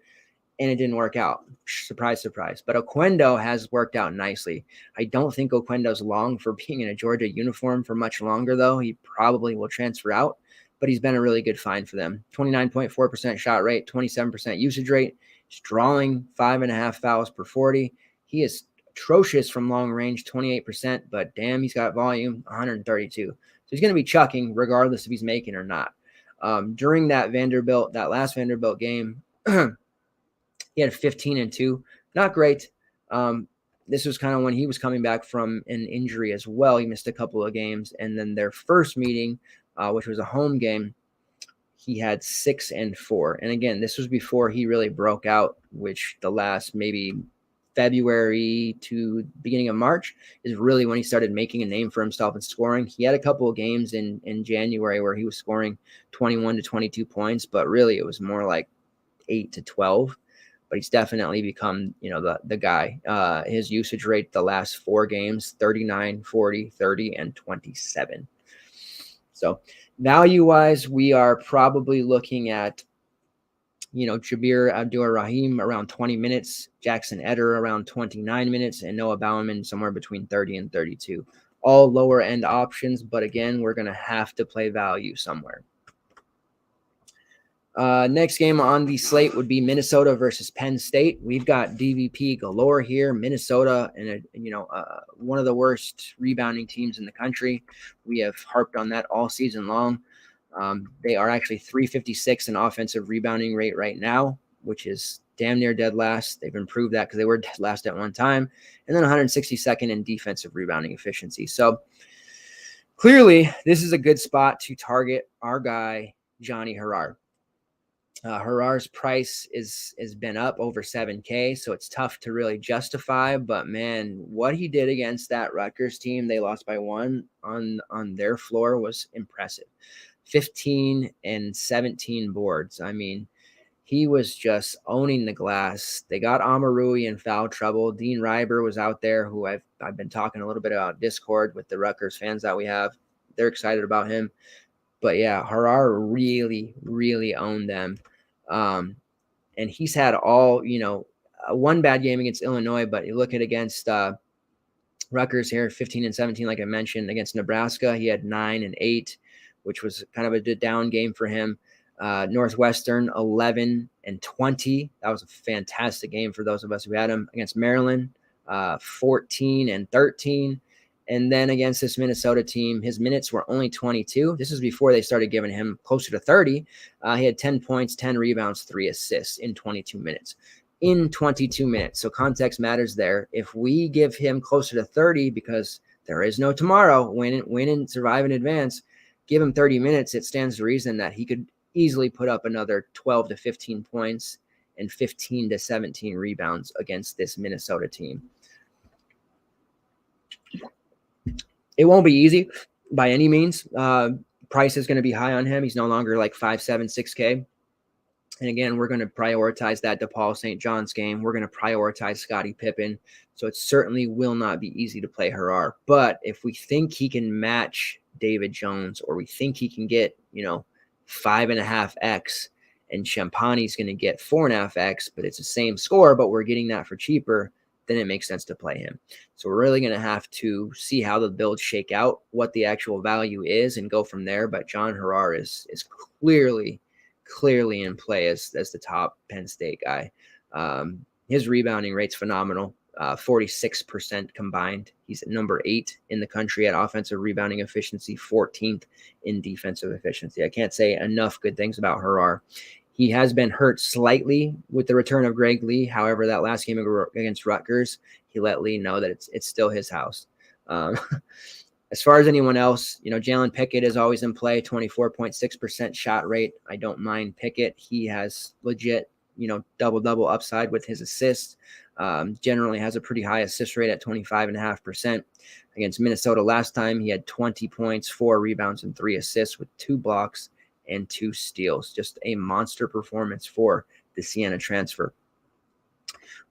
and it didn't work out. Surprise, surprise. But Oquendo has worked out nicely. I don't think Oquendo's long for being in a Georgia uniform for much longer, though. He probably will transfer out, but he's been a really good find for them. 29.4% shot rate, 27% usage rate. He's drawing 5.5 fouls per 40. He is atrocious from long range, 28%, but damn, he's got volume, 132. So he's going to be chucking regardless if he's making or not. During that last Vanderbilt game, he had 15 and 2. Not great. This was kind of when he was coming back from an injury as well. He missed a couple of games. And then their first meeting, which was a home game, he had 6 and 4. And again, this was before he really broke out, which the last maybe February to beginning of March is really when he started making a name for himself in scoring. He had a couple of games in January where he was scoring 21 to 22 points, but really it was more like 8 to 12. But he's definitely become, the guy. His usage rate the last 4 games, 39, 40, 30, and 27. So value-wise, we are probably looking at, Jabir Abdur-Rahim around 20 minutes, Jackson Eder around 29 minutes, and Noah Bowerman somewhere between 30 and 32. All lower-end options, but again, we're going to have to play value somewhere. Next game on the slate would be Minnesota versus Penn State. We've got DVP galore here. Minnesota, and one of the worst rebounding teams in the country. We have harped on that all season long. They are actually 356 in offensive rebounding rate right now, which is damn near dead last. They've improved that because they were dead last at one time. And then 162nd in defensive rebounding efficiency. So clearly, this is a good spot to target our guy, Johnny Herrar. Herrar's price has been up over 7K, so it's tough to really justify. But, man, what he did against that Rutgers team, they lost by 1 on their floor, was impressive. 15 and 17 boards. I mean, he was just owning the glass. They got Amarui in foul trouble. Dean Reiber was out there, who I've been talking a little bit about Discord with the Rutgers fans that we have. They're excited about him. But, yeah, Herrar really, really owned them. And he's had all, one bad game against Illinois, but you look at against Rutgers here, 15 and 17, like I mentioned. Against Nebraska, he had 9 and 8, which was kind of a down game for him. Northwestern, 11 and 20. That was a fantastic game for those of us who had him. Against Maryland, 14 and 13. And then against this Minnesota team, his minutes were only 22. This is before they started giving him closer to 30. He had 10 points, 10 rebounds, 3 assists in 22 minutes. In 22 minutes. So context matters there. If we give him closer to 30, because there is no tomorrow, win and survive in advance, give him 30 minutes, it stands to reason that he could easily put up another 12 to 15 points and 15 to 17 rebounds against this Minnesota team. It won't be easy by any means. Price is going to be high on him. He's no longer like 5'7", 6K. And again, we're going to prioritize that DePaul St. John's game. We're going to prioritize Scotty Pippen. So it certainly will not be easy to play Herrar. But if we think he can match David Jones, or we think he can get, 5.5x, and Champagne's going to get 4.5x, but it's the same score, but we're getting that for cheaper, then it makes sense to play him. So we're really going to have to see how the builds shake out, what the actual value is, and go from there. But John Herrar is clearly in play as the top Penn State guy. His rebounding rate's phenomenal, 46% combined. He's at number 8 in the country at offensive rebounding efficiency, 14th in defensive efficiency. I can't say enough good things about Herrar. He has been hurt slightly with the return of Greg Lee. However, that last game against Rutgers, he let Lee know that it's still his house. As far as anyone else, Jalen Pickett is always in play, 24.6% shot rate. I don't mind Pickett. He has legit, double-double upside with his assists. Generally has a pretty high assist rate at 25.5%. Against Minnesota last time, he had 20 points, 4 rebounds, and 3 assists with 2 blocks and 2 steals. Just a monster performance for the Siena transfer.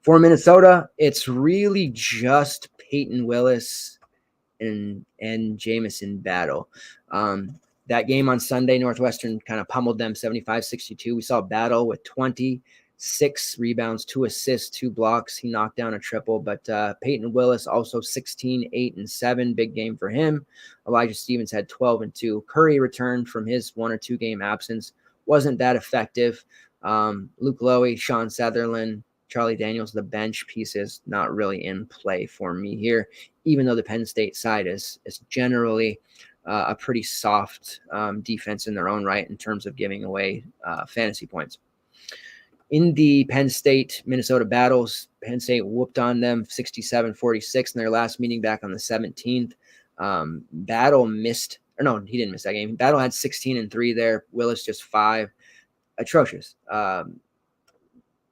For Minnesota, it's really just Peyton Willis and Jamison Battle. That game on Sunday, Northwestern kind of pummeled them 75-62. We saw Battle with 26 rebounds, 2 assists, 2 blocks. He knocked down a triple, but Peyton Willis also 16, 8, and 7. Big game for him. Elijah Stevens had 12 and 2. Curry returned from his 1 or 2 game absence. Wasn't that effective. Luke Lowy, Sean Sutherland, Charlie Daniels, the bench pieces, not really in play for me here, even though the Penn State side is generally a pretty soft defense in their own right in terms of giving away fantasy points. In the Penn State-Minnesota battles, Penn State whooped on them 67-46 in their last meeting back on the 17th. Battle missed, or no, he didn't miss that game. Battle had 16 and 3 there. Willis just 5. Atrocious.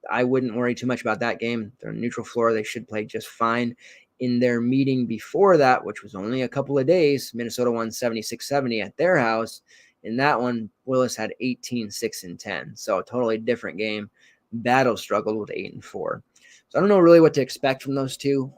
I wouldn't worry too much about that game. They're on neutral floor. They should play just fine. In their meeting before that, which was only a couple of days, Minnesota won 76-70 at their house. In that one, Willis had 18, 6, and 10. So a totally different game. Battle struggled with 8 and 4. So I don't know really what to expect from those two.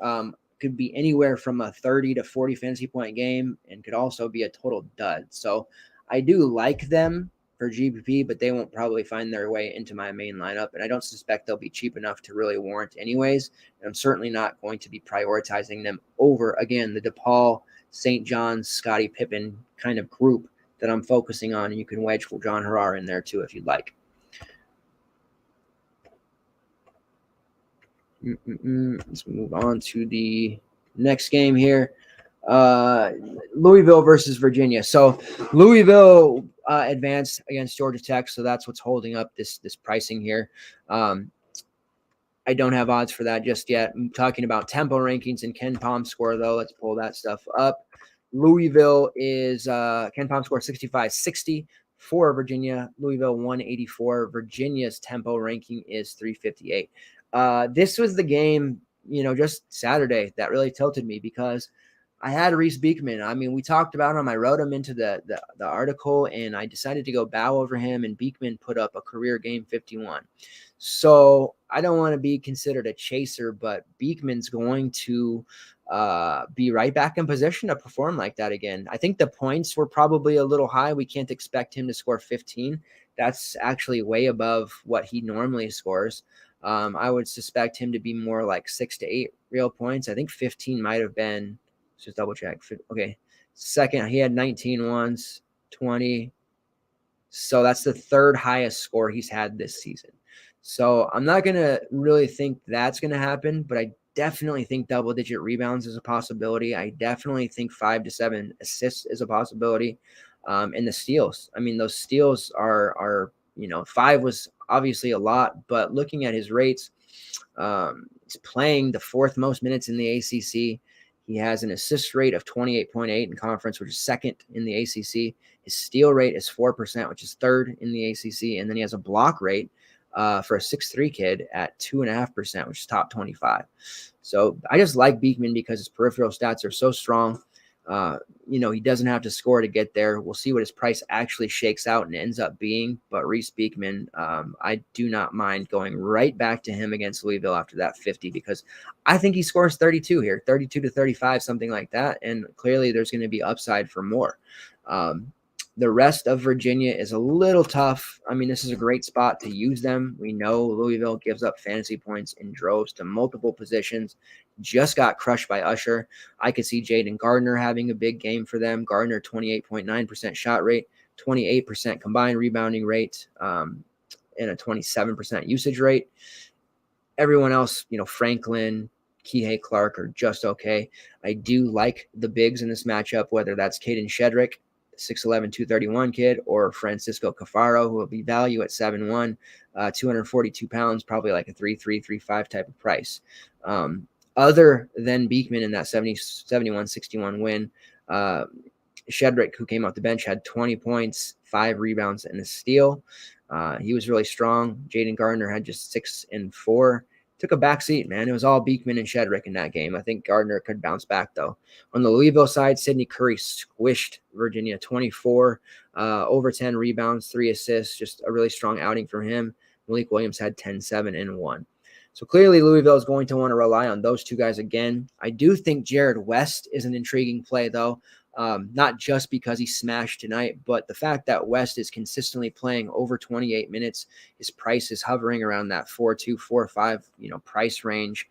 Could be anywhere from a 30 to 40 fantasy point game and could also be a total dud. So I do like them for GPP, but they won't probably find their way into my main lineup. And I don't suspect they'll be cheap enough to really warrant anyways. And I'm certainly not going to be prioritizing them over, again, the DePaul, St. John's, Scotty Pippen kind of group that I'm focusing on. And you can wedge John Harrar in there too if you'd like. Let's move on to the next game here. Louisville versus Virginia. So Louisville advanced against Georgia Tech, so that's what's holding up this pricing here. I don't have odds for that just yet. I'm talking about tempo rankings and Ken Palm score, though. Let's pull that stuff up. Louisville is Ken Palm score 65-60 for Virginia. Louisville 184. Virginia's tempo ranking is 358. This was the game, just Saturday that really tilted me because I had Reese Beekman. I mean, we talked about him. I wrote him into the article, and I decided to go bow over him, and Beekman put up a career game 51. So I don't want to be considered a chaser, but Beekman's going to be right back in position to perform like that again. I think the points were probably a little high. We can't expect him to score 15. That's actually way above what he normally scores. I would suspect him to be more like 6 to 8 real points. I think 15 might have been. Let's just double check. Okay. Second, he had 19 once, 20. So that's the third highest score he's had this season. So I'm not going to really think that's going to happen, but I definitely think double-digit rebounds is a possibility. I definitely think 5 to 7 assists is a possibility. And the steals. I mean, those steals are 5 was obviously a lot, but looking at his rates, he's playing the 4th most minutes in the ACC. He has an assist rate of 28.8 in conference, which is 2nd in the ACC. His steal rate is 4%, which is 3rd in the ACC. And then he has a block rate for a 6'3" kid at 2.5%, which is top 25. So I just like Beekman because his peripheral stats are so strong. He doesn't have to score to get there. We'll see what his price actually shakes out and ends up being. But Reese Beekman, I do not mind going right back to him against Louisville after that 50 because I think he scores 32 here, 32 to 35, something like that. And clearly there's going to be upside for more. The rest of Virginia is a little tough. I mean, this is a great spot to use them. We know Louisville gives up fantasy points in droves to multiple positions. Just got crushed by Usher. I could see Jayden Gardner having a big game for them. Gardner, 28.9% shot rate, 28% combined rebounding rate, and a 27% usage rate. Everyone else, Franklin, Kihei Clark are just okay. I do like the bigs in this matchup, whether that's Caden Shedrick, 6'11", 231 kid, or Francisco Cafaro, who will be value at 7'1", 242 pounds, probably like a 3.3, 3.5 type of price. Other than Beekman in that 71-61 win, Shedrick, who came off the bench, had 20 points, 5 rebounds, and a steal. He was really strong. Jayden Gardner had just 6 and 4. Took a back seat, man. It was all Beekman and Shedrick in that game. I think Gardner could bounce back, though. On the Louisville side, Sidney Curry squished Virginia 24, over 10 rebounds, 3 assists. Just a really strong outing from him. Malik Williams had 10, 7, and 1. So clearly Louisville is going to want to rely on those two guys again. I do think Jared West is an intriguing play, though. Not just because he smashed tonight, but the fact that West is consistently playing over 28 minutes. His price is hovering around that 4.2, 4.5, price range.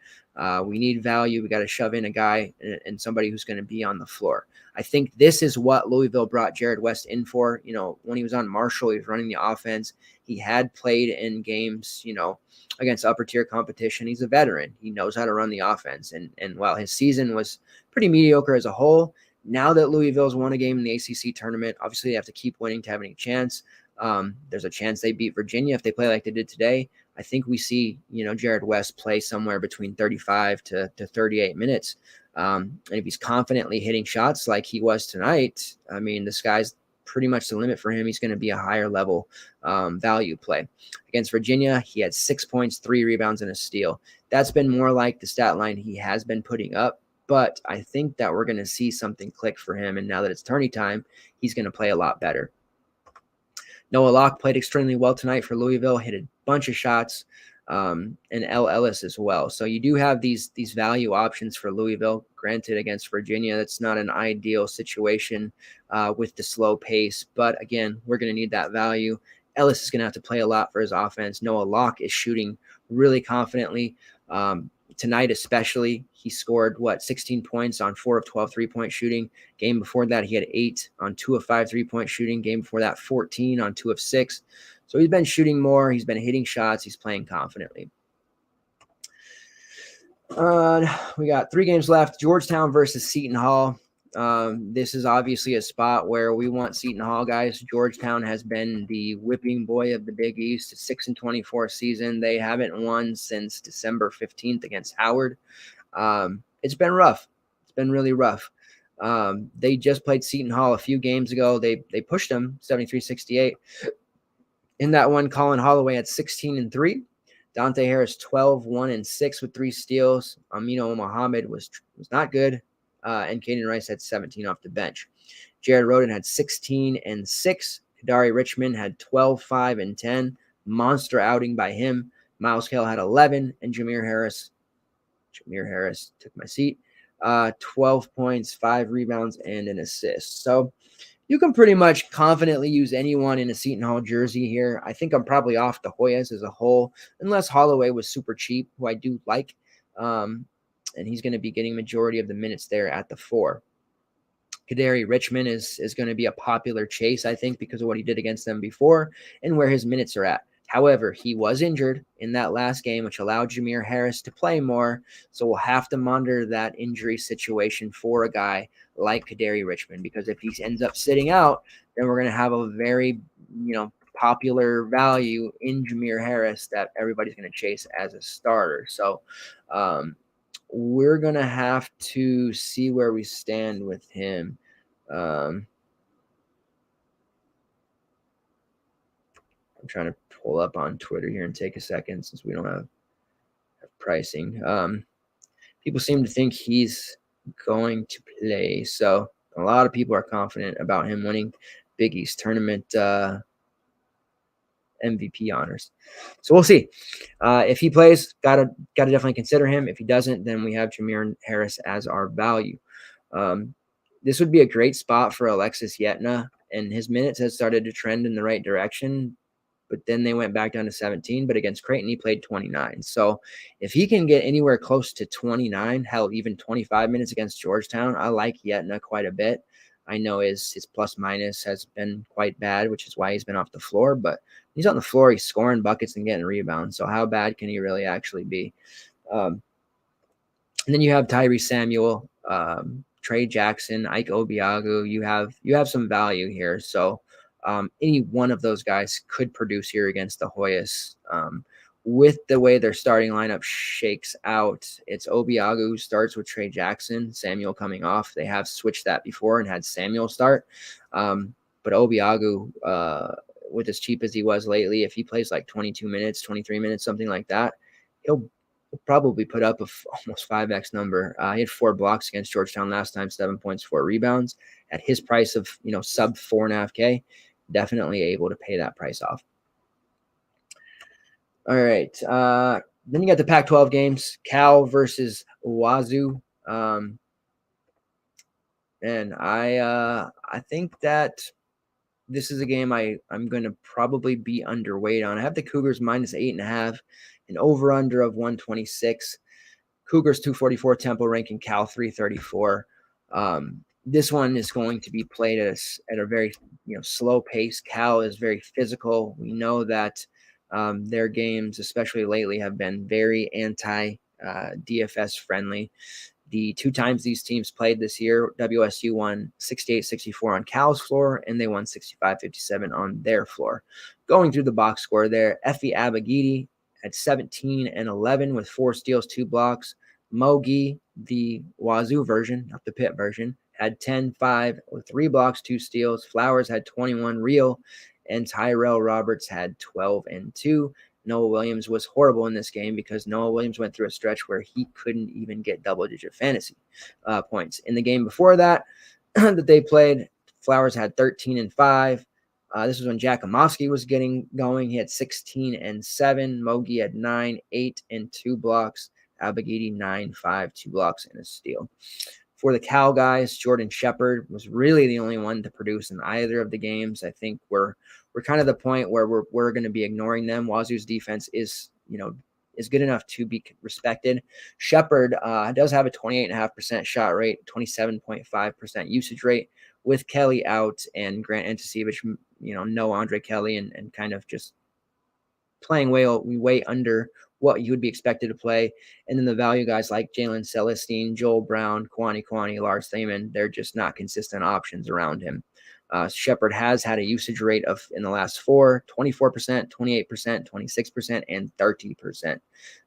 We need value. We got to shove in a guy and somebody who's going to be on the floor. I think this is what Louisville brought Jared West in for. When he was on Marshall, he was running the offense. He had played in games, against upper tier competition. He's a veteran. He knows how to run the offense. And while his season was pretty mediocre as a whole, now that Louisville's won a game in the ACC tournament, obviously they have to keep winning to have any chance. There's a chance they beat Virginia if they play like they did today. I think we see, Jared West play somewhere between 35 to 38 minutes. And if he's confidently hitting shots like he was tonight, I mean, the sky's pretty much the limit for him. He's going to be a higher level value play. Against Virginia, he had 6 points, 3 rebounds, and a steal. That's been more like the stat line he has been putting up. But I think that we're going to see something click for him. And now that it's tourney time, he's going to play a lot better. Noah Locke played extremely well tonight for Louisville, hit a bunch of shots, and L. Ellis as well. So you do have these value options for Louisville. Granted, against Virginia, that's not an ideal situation with the slow pace. But again, we're going to need that value. Ellis is going to have to play a lot for his offense. Noah Locke is shooting really confidently. Tonight especially, he scored, 16 points on 4 of 12 3-point shooting. Game before that, he had 8 on 2 of 5 3-point shooting. Game before that, 14 on 2 of 6. So he's been shooting more. He's been hitting shots. He's playing confidently. We got 3 games left. Georgetown versus Seton Hall. This is obviously a spot where we want Seton Hall guys. Georgetown has been the whipping boy of the Big East, 6-24 season. They haven't won since December 15th against Howard. It's been rough. It's been really rough. They just played Seton Hall a few games ago. They pushed them 73-68. In that one, Colin Holloway had 16 and 3. Dante Harris 12, 1 and 6 with 3 steals. Amino Mohammed was not good. And Caden Rice had 17 off the bench. Jared Rhoden had 16 and 6. Kadari Richmond had 12, 5 and 10. Monster outing by him. Miles Cale had 11, and Jamiron Harris took my seat. 12 points, 5 rebounds, and an assist. So you can pretty much confidently use anyone in a Seton Hall jersey here. I think I'm probably off the Hoyas as a whole, unless Holloway was super cheap, who I do like. And he's going to be getting majority of the minutes there at the 4. Kadari Richmond is going to be a popular chase, I think, because of what he did against them before and where his minutes are at. However, he was injured in that last game, which allowed Jamiron Harris to play more. So we'll have to monitor that injury situation for a guy like Kadari Richmond, because if he ends up sitting out, then we're going to have a very, popular value in Jamiron Harris that everybody's going to chase as a starter. So we're going to have to see where we stand with him. I'm trying to pull up on Twitter here and take a second since we don't have pricing. People seem to think he's going to play. So a lot of people are confident about him winning Big East tournament MVP honors. So we'll see. If he plays, gotta definitely consider him. If he doesn't, then we have Jamiron Harris as our value. This would be a great spot for Alexis Yetna, and his minutes has started to trend in the right direction, but then they went back down to 17. But against Creighton, he played 29. So if he can get anywhere close to 29, hell, even 25 minutes against Georgetown, I like Yetna quite a bit. I know his plus minus has been quite bad, which is why he's been off the floor. But he's on the floor, he's scoring buckets and getting rebounds. So how bad can he really actually be? And then you have Tyree Samuel, Trey Jackson, Ike Obiagu. You have some value here. So any one of those guys could produce here against the Hoyas. With the way their starting lineup shakes out, it's Obiagu who starts with Trey Jackson, Samuel coming off. They have switched that before and had Samuel start. But Obiagu, with as cheap as he was lately, if he plays like 22 minutes, 23 minutes, something like that, he'll probably put up almost 5x number. He had 4 blocks against Georgetown last time, 7 points, 4 rebounds. At his price of sub 4.5K, definitely able to pay that price off. All right. Then you got the Pac-12 games, Cal versus Wazoo. And I think that this is a game I'm going to probably be underweight on. I have the Cougars minus 8.5, an over-under of 126. Cougars 244 tempo ranking, Cal 334. This one is going to be played at a very slow pace. Cal is very physical. We know that their games, especially lately, have been very anti-DFS friendly. The two times these teams played this year, WSU won 68-64 on Cal's floor, and they won 65-57 on their floor. Going through the box score there, Effie Abagidi had 17 and 11 with 4 steals, 2 blocks. Mogi, the Wazoo version, not the Pitt version, had 10-5 with 3 blocks, 2 steals. Flowers had 21 real, and Tyrell Roberts had 12 and 2. Noah Williams was horrible in this game because Noah Williams went through a stretch where he couldn't even get double-digit fantasy points. In the game before that that they played, Flowers had 13 and 5. This was when Jakomowski was getting going. He had 16 and 7. Mogi had 9, 8, and 2 blocks. Abagidi 9, 5, 2 blocks, and a steal. For the Cal guys, Jordan Shepard was really the only one to produce in either of the games. I think we're kind of the point where we're going to be ignoring them. Wazoo's defense is good enough to be respected. Shepard does have a 28.5% shot rate, 27.5% usage rate. With Kelly out and Grant Anticevich, no Andre Kelly and kind of just playing way under what you would be expected to play. And then the value guys like Jalen Celestine, Joel Brown, Kwani, Lars Thaman, they're just not consistent options around him. Shepard has had a usage rate of, in the last 4, 24%, 28%, 26%, and 30%.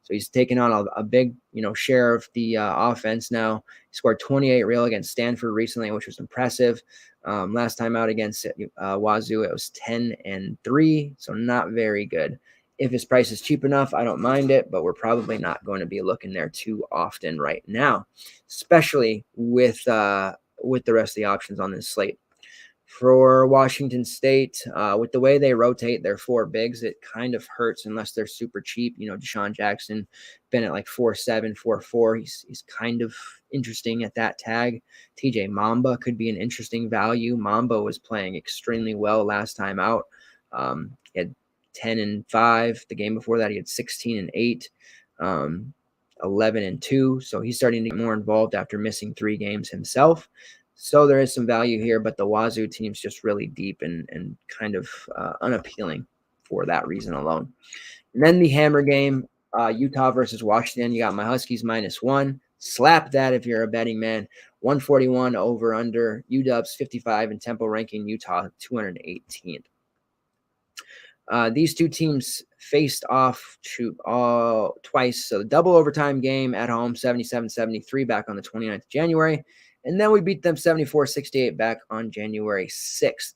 So he's taken on a big, share of the offense now. He scored 28 real against Stanford recently, which was impressive. Last time out against Wazoo, it was 10 and 3, so not very good. If his price is cheap enough, I don't mind it, but we're probably not going to be looking there too often right now, especially with the rest of the options on this slate. For Washington State, with the way they rotate their 4 bigs, it kind of hurts unless they're super cheap. Deshaun Jackson been at like 4.7, 4.4. He's kind of interesting at that tag. TJ Mamba could be an interesting value. Mamba was playing extremely well last time out. He had 10 and 5. The game before that, he had 16 and 8, 11 and 2. So he's starting to get more involved after missing 3 games himself. So there is some value here, but the Wazoo team's just really deep and kind of unappealing for that reason alone. And then the hammer game, Utah versus Washington. You got my Huskies -1. Slap that if you're a betting man. 141 over under. UW's 55 in tempo ranking. Utah 218th. These two teams faced off twice. So the double overtime game at home, 77-73 back on the 29th of January. And then we beat them 74-68 back on January 6th.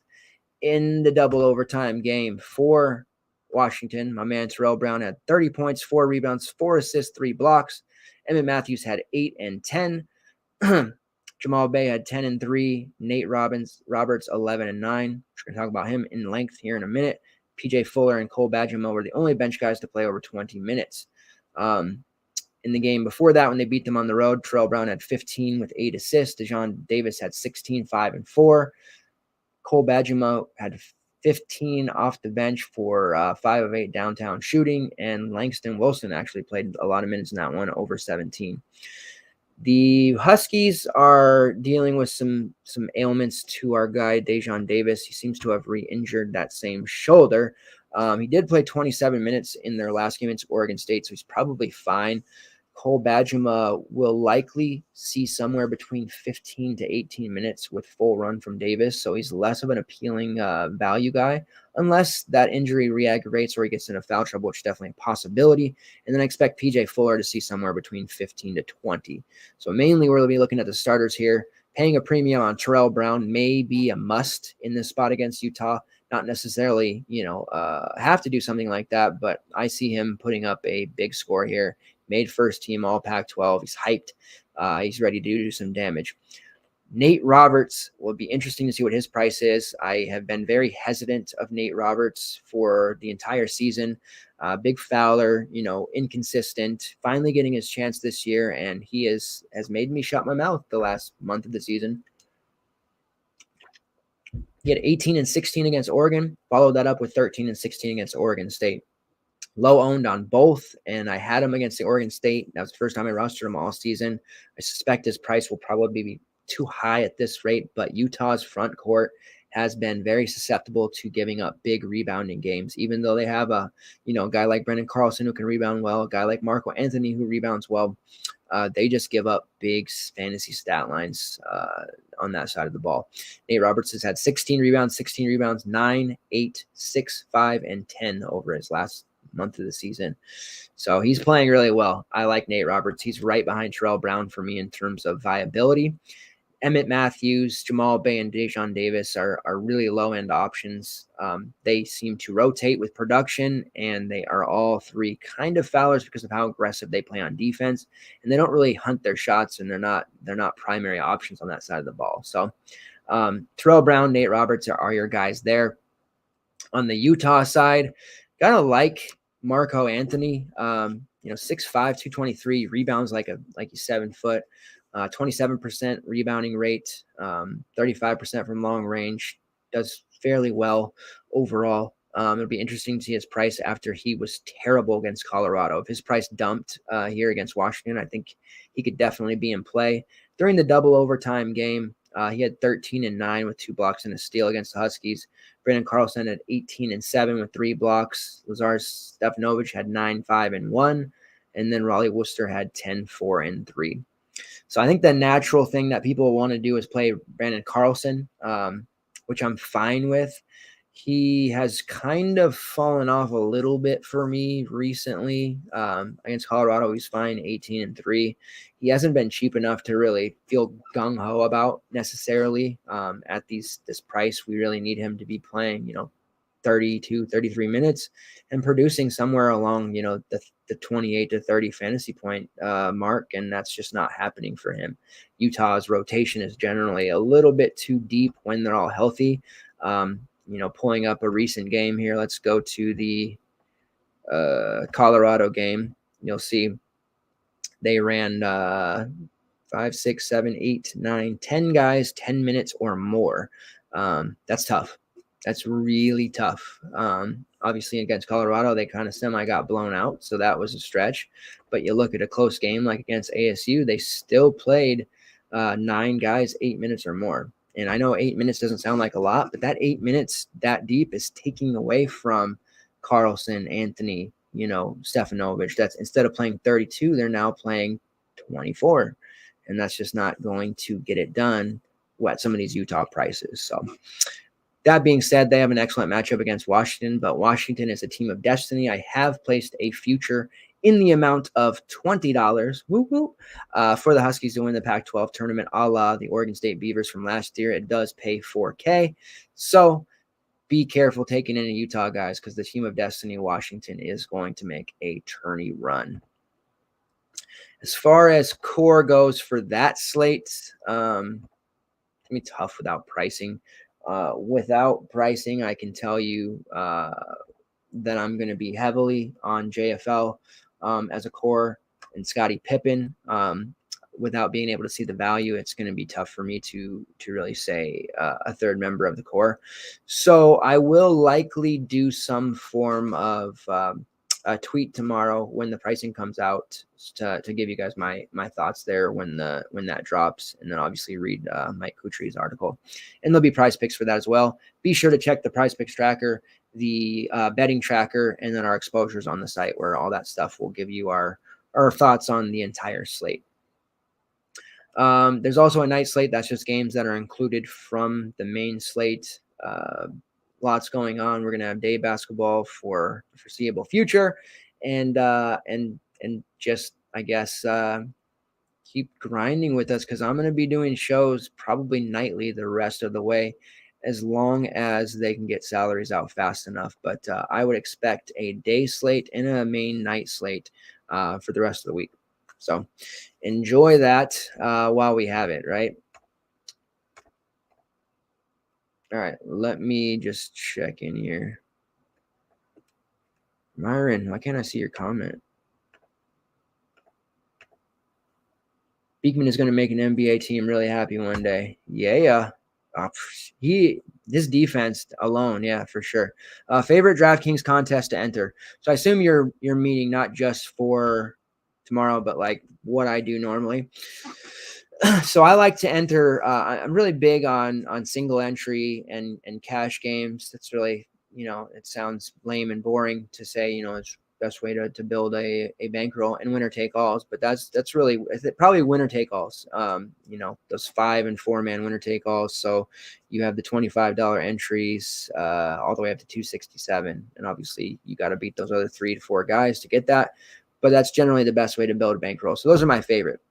In the double overtime game for Washington, my man Terrell Brown had 30 points, 4 rebounds, 4 assists, 3 blocks. Emmett Matthews had 8 and 10. Jamal Bay had 10 and 3. Nate Roberts 11 and 9. We're going to talk about him in length here in a minute. PJ Fuller and Cole Badgemo were the only bench guys to play over 20 minutes. In the game before that, when they beat them on the road, Terrell Brown had 15 with 8 assists. Dejon Davis had 16, 5 and 4. Cole Badgemo had 15 off the bench for 5 of 8 downtown shooting, and Langston Wilson actually played a lot of minutes in that one, over 17. The Huskies are dealing with some ailments to our guy, Dejon Davis. He seems to have re-injured that same shoulder. He did play 27 minutes in their last game against Oregon State, so he's probably fine. Cole Badgema will likely see somewhere between 15 to 18 minutes with full run from Davis, so he's less of an appealing value guy, unless that injury re-aggravates or he gets into foul trouble, which is definitely a possibility. And then I expect PJ Fuller to see somewhere between 15 to 20. So mainly we're going to be looking at the starters here. Paying a premium on Terrell Brown may be a must in this spot against Utah. Not necessarily, have to do something like that, but I see him putting up a big score here. Made first team all Pac-12. He's hyped. He's ready to do some damage. Nate Roberts will be interesting to see what his price is. I have been very hesitant of Nate Roberts for the entire season. Big Fowler, inconsistent, finally getting his chance this year, and he has made me shut my mouth the last month of the season. He had 18 and 16 against Oregon, followed that up with 13 and 16 against Oregon State. Low owned on both, and I had him against the Oregon State. That was the first time I rostered him all season. I suspect his price will probably be too high at this rate, but Utah's front court has been very susceptible to giving up big rebounding games, even though they have a guy like Brendan Carlson who can rebound well, a guy like Marco Anthony who rebounds well. They just give up big fantasy stat lines on that side of the ball. Nate Roberts has had 16 rebounds, 9, 8, 6, 5, and 10 over his last month of the season. So he's playing really well. I like Nate Roberts. He's right behind Terrell Brown for me in terms of viability. Emmett Matthews, Jamal Bay, and Dejon Davis are really low-end options. They seem to rotate with production, and they are all three kind of foulers because of how aggressive they play on defense, and they don't really hunt their shots, and they're not primary options on that side of the ball. So Terrell Brown, Nate Roberts are your guys there. On the Utah side, gotta like Marco Anthony. 6'5", 223, rebounds like a 7 foot. 27% rebounding rate, 35% from long range, does fairly well overall. It'll be interesting to see his price after he was terrible against Colorado. If his price dumped here against Washington, I think he could definitely be in play. During the double overtime game, he had 13 and 9 with 2 blocks and a steal against the Huskies. Brandon Carlson had 18 and 7 with 3 blocks. Lazar Stefanovic had 9, 5, and 1. And then Raleigh Worcester had 10, 4, and 3. So I think the natural thing that people want to do is play Brandon Carlson, which I'm fine with. He has kind of fallen off a little bit for me recently. Against Colorado, he's fine, 18 and 3. He hasn't been cheap enough to really feel gung-ho about necessarily. At this price, we really need him to be playing, 32, 33 minutes and producing somewhere along, the 28 to 30 fantasy point mark. And that's just not happening for him. Utah's rotation is generally a little bit too deep when they're all healthy. Pulling up a recent game here. Let's go to the Colorado game. You'll see they ran 5, 6, 7, 8, 9, 10 guys, 10 minutes or more. That's tough. That's really tough. Obviously, against Colorado, they kind of got blown out, so that was a stretch. But you look at a close game like against ASU, they still played 9 guys, 8 minutes or more. And I know 8 minutes doesn't sound like a lot, but that 8 minutes that deep is taking away from Carlson, Anthony, Stefanovic. That's instead of playing 32, they're now playing 24. And that's just not going to get it done at some of these Utah prices. So that being said, they have an excellent matchup against Washington, but Washington is a team of destiny. I have placed a future in the amount of $20 for the Huskies to win the Pac-12 tournament, a la the Oregon State Beavers from last year. It does pay $4K. So be careful taking in Utah, guys, because the team of destiny, Washington, is going to make a tourney run. As far as core goes for that slate, it's going to be tough without pricing. Without pricing, I can tell you that I'm going to be heavily on JFL as a core and Scotty Pippen. Without being able to see the value, it's going to be tough for me to really say a third member of the core. So I will likely do some form of a tweet tomorrow when the pricing comes out to give you guys my thoughts there when that drops, and then obviously read Mike Kutri's article, and there'll be PrizePicks for that as well. Be sure to check the PrizePicks tracker, the betting tracker, and then our exposures on the site, where all that stuff will give you our thoughts on the entire slate. There's also a night slate. That's just games that are included from the main slate. Lots going on. We're going to have day basketball for the foreseeable future, and just, I guess, keep grinding with us, because I'm going to be doing shows probably nightly the rest of the way, as long as they can get salaries out fast enough. But I would expect a day slate and a main night slate for the rest of the week. So enjoy that while we have it, right? All right, let me just check in here. Myron, why can't I see your comment? Beekman is going to make an NBA team really happy one day. Yeah. This defense alone, yeah, for sure. Favorite DraftKings contest to enter. So I assume you're meeting not just for tomorrow, but like what I do normally. So I like to enter. I'm really big on single entry and cash games. That's really, it sounds lame and boring to say, it's best way to build a bankroll and winner take alls, but that's really probably winner take alls. Those 5 and 4 man winner take alls. So you have the $25 entries all the way up to 267, and obviously you got to beat those other 3 to 4 guys to get that. But that's generally the best way to build a bankroll. So those are my favorite.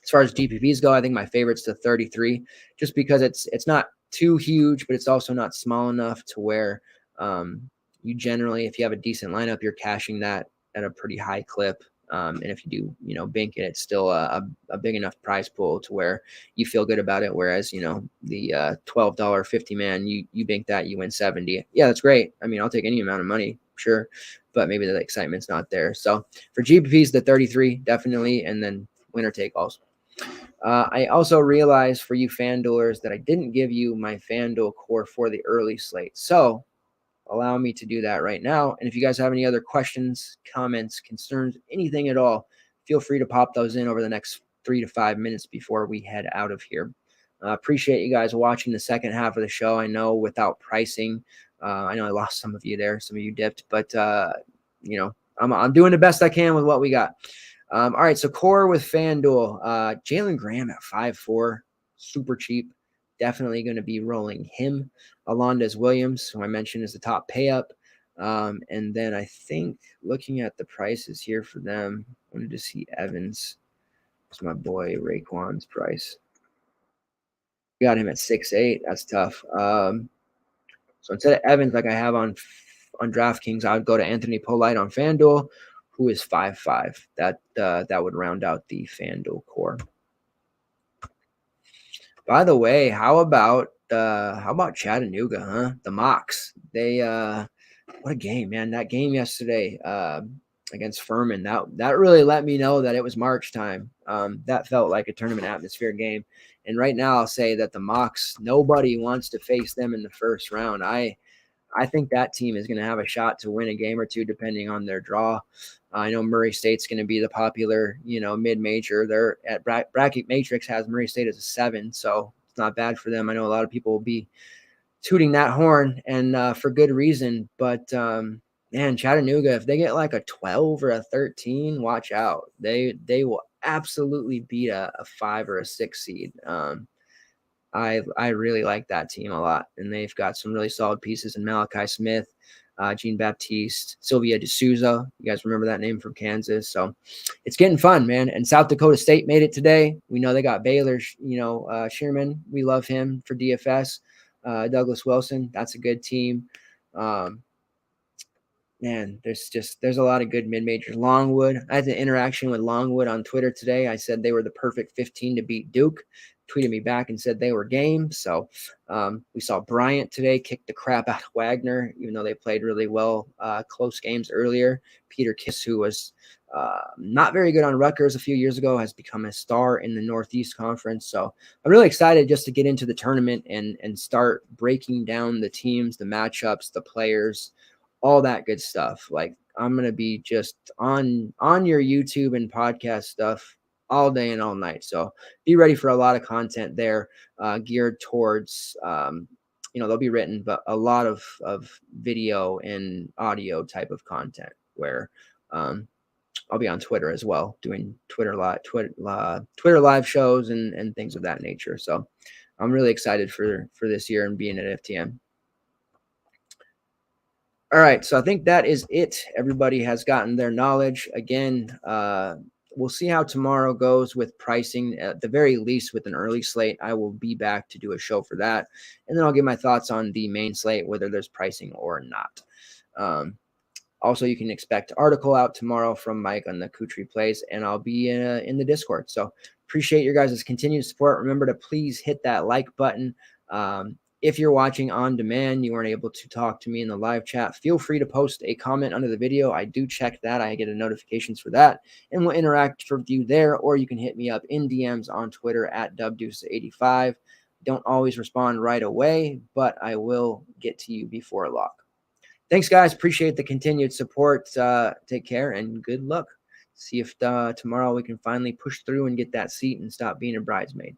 As far as GPPs go, I think my favorite's the 33, just because it's not too huge, but it's also not small enough to where you generally, if you have a decent lineup, you're cashing that at a pretty high clip. And if you do, bank it, it's still a big enough prize pool to where you feel good about it. Whereas, the $12 50 man, you bank that, you win 70. Yeah, that's great. I mean, I'll take any amount of money, sure, but maybe the excitement's not there. So for GPPs, the 33 definitely, and then winner take alls. I also realized for you FanDuelers that I didn't give you my FanDuel core for the early slate. So allow me to do that right now. And if you guys have any other questions, comments, concerns, anything at all, feel free to pop those in over the next 3 to 5 minutes before we head out of here. Appreciate you guys watching the second half of the show. I know without pricing, I know I lost some of you there. Some of you dipped, but I'm doing the best I can with what we got. All right, so core with FanDuel, Jalen Graham at 5'4", super cheap. Definitely going to be rolling him. Alondus Williams, who I mentioned is the top pay up. And then I think looking at the prices here for them, I wanted to see Evans. It's my boy Raekwon's price. Got him at 6'8". That's tough. So instead of Evans, like I have on DraftKings, I would go to Anthony Polite on FanDuel, who is 5'5". That would round out the FanDuel core. By the way, how about Chattanooga, huh? The Mocs. They what a game, man. That game yesterday against Furman, that really let me know that it was March time. That felt like a tournament atmosphere game. And right now I'll say that the Mocs, nobody wants to face them in the first round. I think that team is going to have a shot to win a game or two depending on their draw. I know Murray State's going to be the popular, mid-major. They're at Bracket Matrix has Murray State as a 7, so it's not bad for them. I know a lot of people will be tooting that horn, and for good reason. But, man, Chattanooga, if they get like a 12 or a 13, watch out. They will absolutely beat a 5 or a 6 seed. I really like that team a lot, and they've got some really solid pieces in Malachi Smith, Jean Baptiste, Sylvia D'Souza. You guys remember that name from Kansas? So it's getting fun, man. And South Dakota State made it today. We know they got Baylor, Shearman. We love him for DFS. Douglas Wilson, that's a good team. Man, there's a lot of good mid-majors. Longwood, I had an interaction with Longwood on Twitter today. I said they were the perfect 15 to beat Duke. Tweeted me back and said they were game. So we saw Bryant today kick the crap out of Wagner, even though they played really well close games earlier. Peter Kiss, who was not very good on Rutgers a few years ago, has become a star in the Northeast Conference. So I'm really excited just to get into the tournament and start breaking down the teams, the matchups, the players, all that good stuff. Like I'm going to be just on your YouTube and podcast stuff all day and all night. So be ready for a lot of content there geared towards, they'll be written, but a lot of video and audio type of content where I'll be on Twitter as well, doing Twitter live shows and things of that nature. So I'm really excited for this year and being at FTN. All right, so I think that is it. Everybody has gotten their knowledge. Again, we'll see how tomorrow goes with pricing. At the very least, with an early slate, I will be back to do a show for that. And then I'll give my thoughts on the main slate, whether there's pricing or not. Also, you can expect an article out tomorrow from Mike on the Kutri Plays, and I'll be in the Discord. So appreciate your guys' continued support. Remember to please hit that like button. If you're watching on demand, you weren't able to talk to me in the live chat, feel free to post a comment under the video. I do check that. I get notifications for that, and we'll interact with you there, or you can hit me up in DMs on Twitter at dubdeuce85. Don't always respond right away, but I will get to you before lock. Thanks, guys. Appreciate the continued support. Take care and good luck. See if tomorrow we can finally push through and get that seat and stop being a bridesmaid.